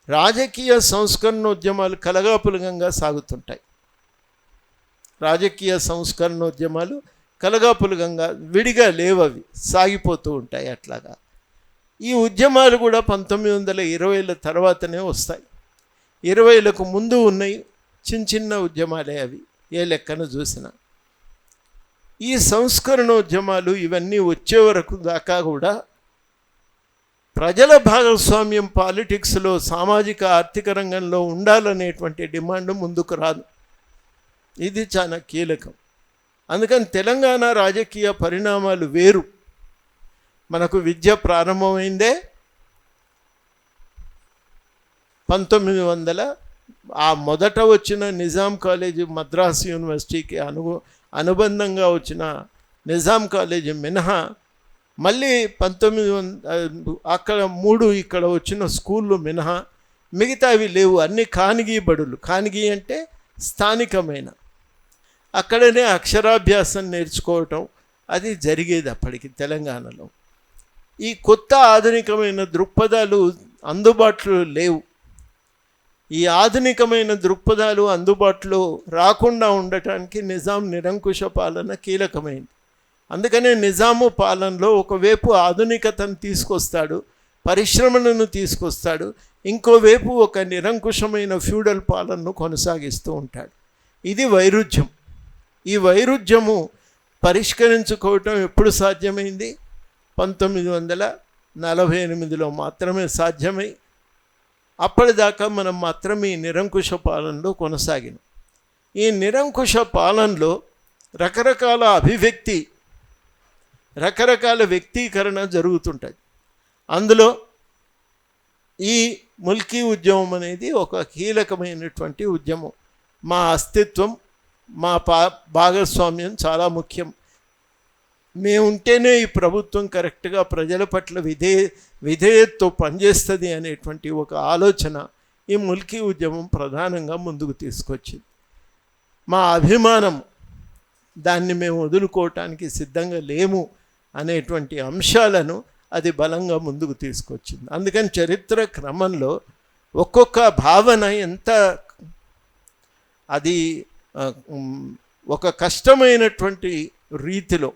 రాజకీయ సంస్కరణ ఉద్యమాలు కలగాపులగంగా సాగుతుంటాయి. రాజకీయ సంస్కరణ ఉద్యమాలు కలగాపులగంగా విడిగా లేవవి, సాగిపోతూ ఉంటాయి. అట్లాగా ఈ ఉద్యమాలు కూడా 1920ల తర్వాతనే వస్తాయి. 20లకు ముందు ఉన్నాయి చిన్న చిన్న ఉద్యమాలే అవి, ఏ లెక్కన చూసినా. ఈ సంస్కరణ ఉద్యమాలు ఇవన్నీ వచ్చే వరకు దాకా కూడా ప్రజల భాగస్వామ్యం పాలిటిక్స్లో, సామాజిక ఆర్థిక రంగంలో ఉండాలనేటువంటి డిమాండ్ ముందుకు రాదు. ఇది చాలా కీలకం. అందుకని తెలంగాణ రాజకీయ పరిణామాలు వేరు. మనకు విద్య ప్రారంభమైందే 1900 ఆ మొదట వచ్చిన నిజాం కాలేజీ, మద్రాసు యూనివర్సిటీకి అనుబంధంగా వచ్చిన నిజాం కాలేజీ మినహా మళ్ళీ 1900 అక్కడ 3 ఇక్కడ వచ్చిన స్కూళ్ళు మినహా మిగతావి లేవు. అన్ని ఖానిగీ బడులు. ఖానిగీ అంటే స్థానికమైన, అక్కడనే అక్షరాభ్యాసం నేర్చుకోవటం అది జరిగేది అప్పటికి తెలంగాణలో. ఈ కొత్త ఆధునికమైన దృక్పథాలు అందుబాటులో లేవు. ఈ ఆధునికమైన దృక్పథాలు అందుబాటులో రాకుండా ఉండటానికి నిజాం నిరంకుశ పాలన కీలకమైంది. అందుకనే నిజాము పాలనలో ఒకవైపు ఆధునికతను తీసుకొస్తాడు, పరిశ్రమలను తీసుకొస్తాడు, ఇంకోవైపు ఒక నిరంకుశమైన ఫ్యూడల్ పాలనను కొనసాగిస్తూ ఉంటాడు. ఇది వైరుధ్యం. ఈ వైరుధ్యము పరిష్కరించుకోవటం ఎప్పుడు సాధ్యమైంది? 1948లో మాత్రమే సాధ్యమై అప్పటిదాకా మనం మాత్రం ఈ నిరంకుశ పాలనలో కొనసాగినాం. ఈ నిరంకుశ పాలనలో రకరకాల అభివ్యక్తి, రకరకాల వ్యక్తీకరణ జరుగుతుంటుంది. అందులో ఈ ముల్కీ ఉద్యమం అనేది ఒక కీలకమైనటువంటి ఉద్యమం. మా అస్తిత్వం, మా భాగస్వామ్యం చాలా ముఖ్యం. మేముంటేనే ఈ ప్రభుత్వం కరెక్ట్గా ప్రజల పట్ల విధేయతతో పనిచేస్తుంది అనేటువంటి ఒక ఆలోచన ఈ ముల్కీ ఉద్యమం ప్రధానంగా ముందుకు తీసుకొచ్చింది. మా అభిమానం, దాన్ని మేము వదులుకోవటానికి సిద్ధంగా లేము అనేటువంటి అంశాలను అది బలంగా ముందుకు తీసుకొచ్చింది. అందుకని చరిత్ర క్రమంలో ఒక్కొక్క భావన ఎంత అది ఒక కష్టమైనటువంటి రీతిలో,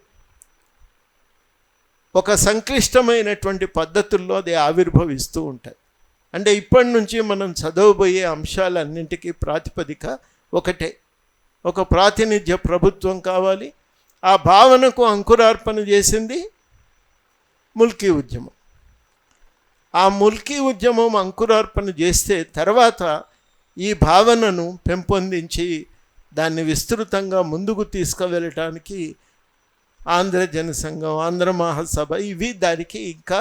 ఒక సంక్లిష్టమైనటువంటి పద్ధతుల్లో అది ఆవిర్భవిస్తూ ఉంటుంది. అంటే ఇప్పటి నుంచి మనం చదవబోయే అంశాలన్నింటికీ ప్రాతిపదిక ఒకటే, ఒక ప్రాతినిధ్య ప్రభుత్వం కావాలి. ఆ భావనకు అంకురార్పణ చేసింది ముల్కీ ఉద్యమం. ఆ ముల్కీ ఉద్యమం అంకురార్పణ చేస్తే తర్వాత ఈ భావనను పెంపొందించి దాన్ని విస్తృతంగా ముందుకు తీసుకువెళ్ళటానికి ఆంధ్ర జనసంఘం, ఆంధ్ర మహాసభ ఇవి దానికి ఇంకా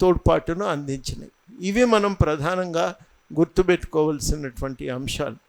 తోడ్పాటును అందించినాయి. ఇవి మనం ప్రధానంగా గుర్తుపెట్టుకోవాల్సినటువంటి అంశాలు.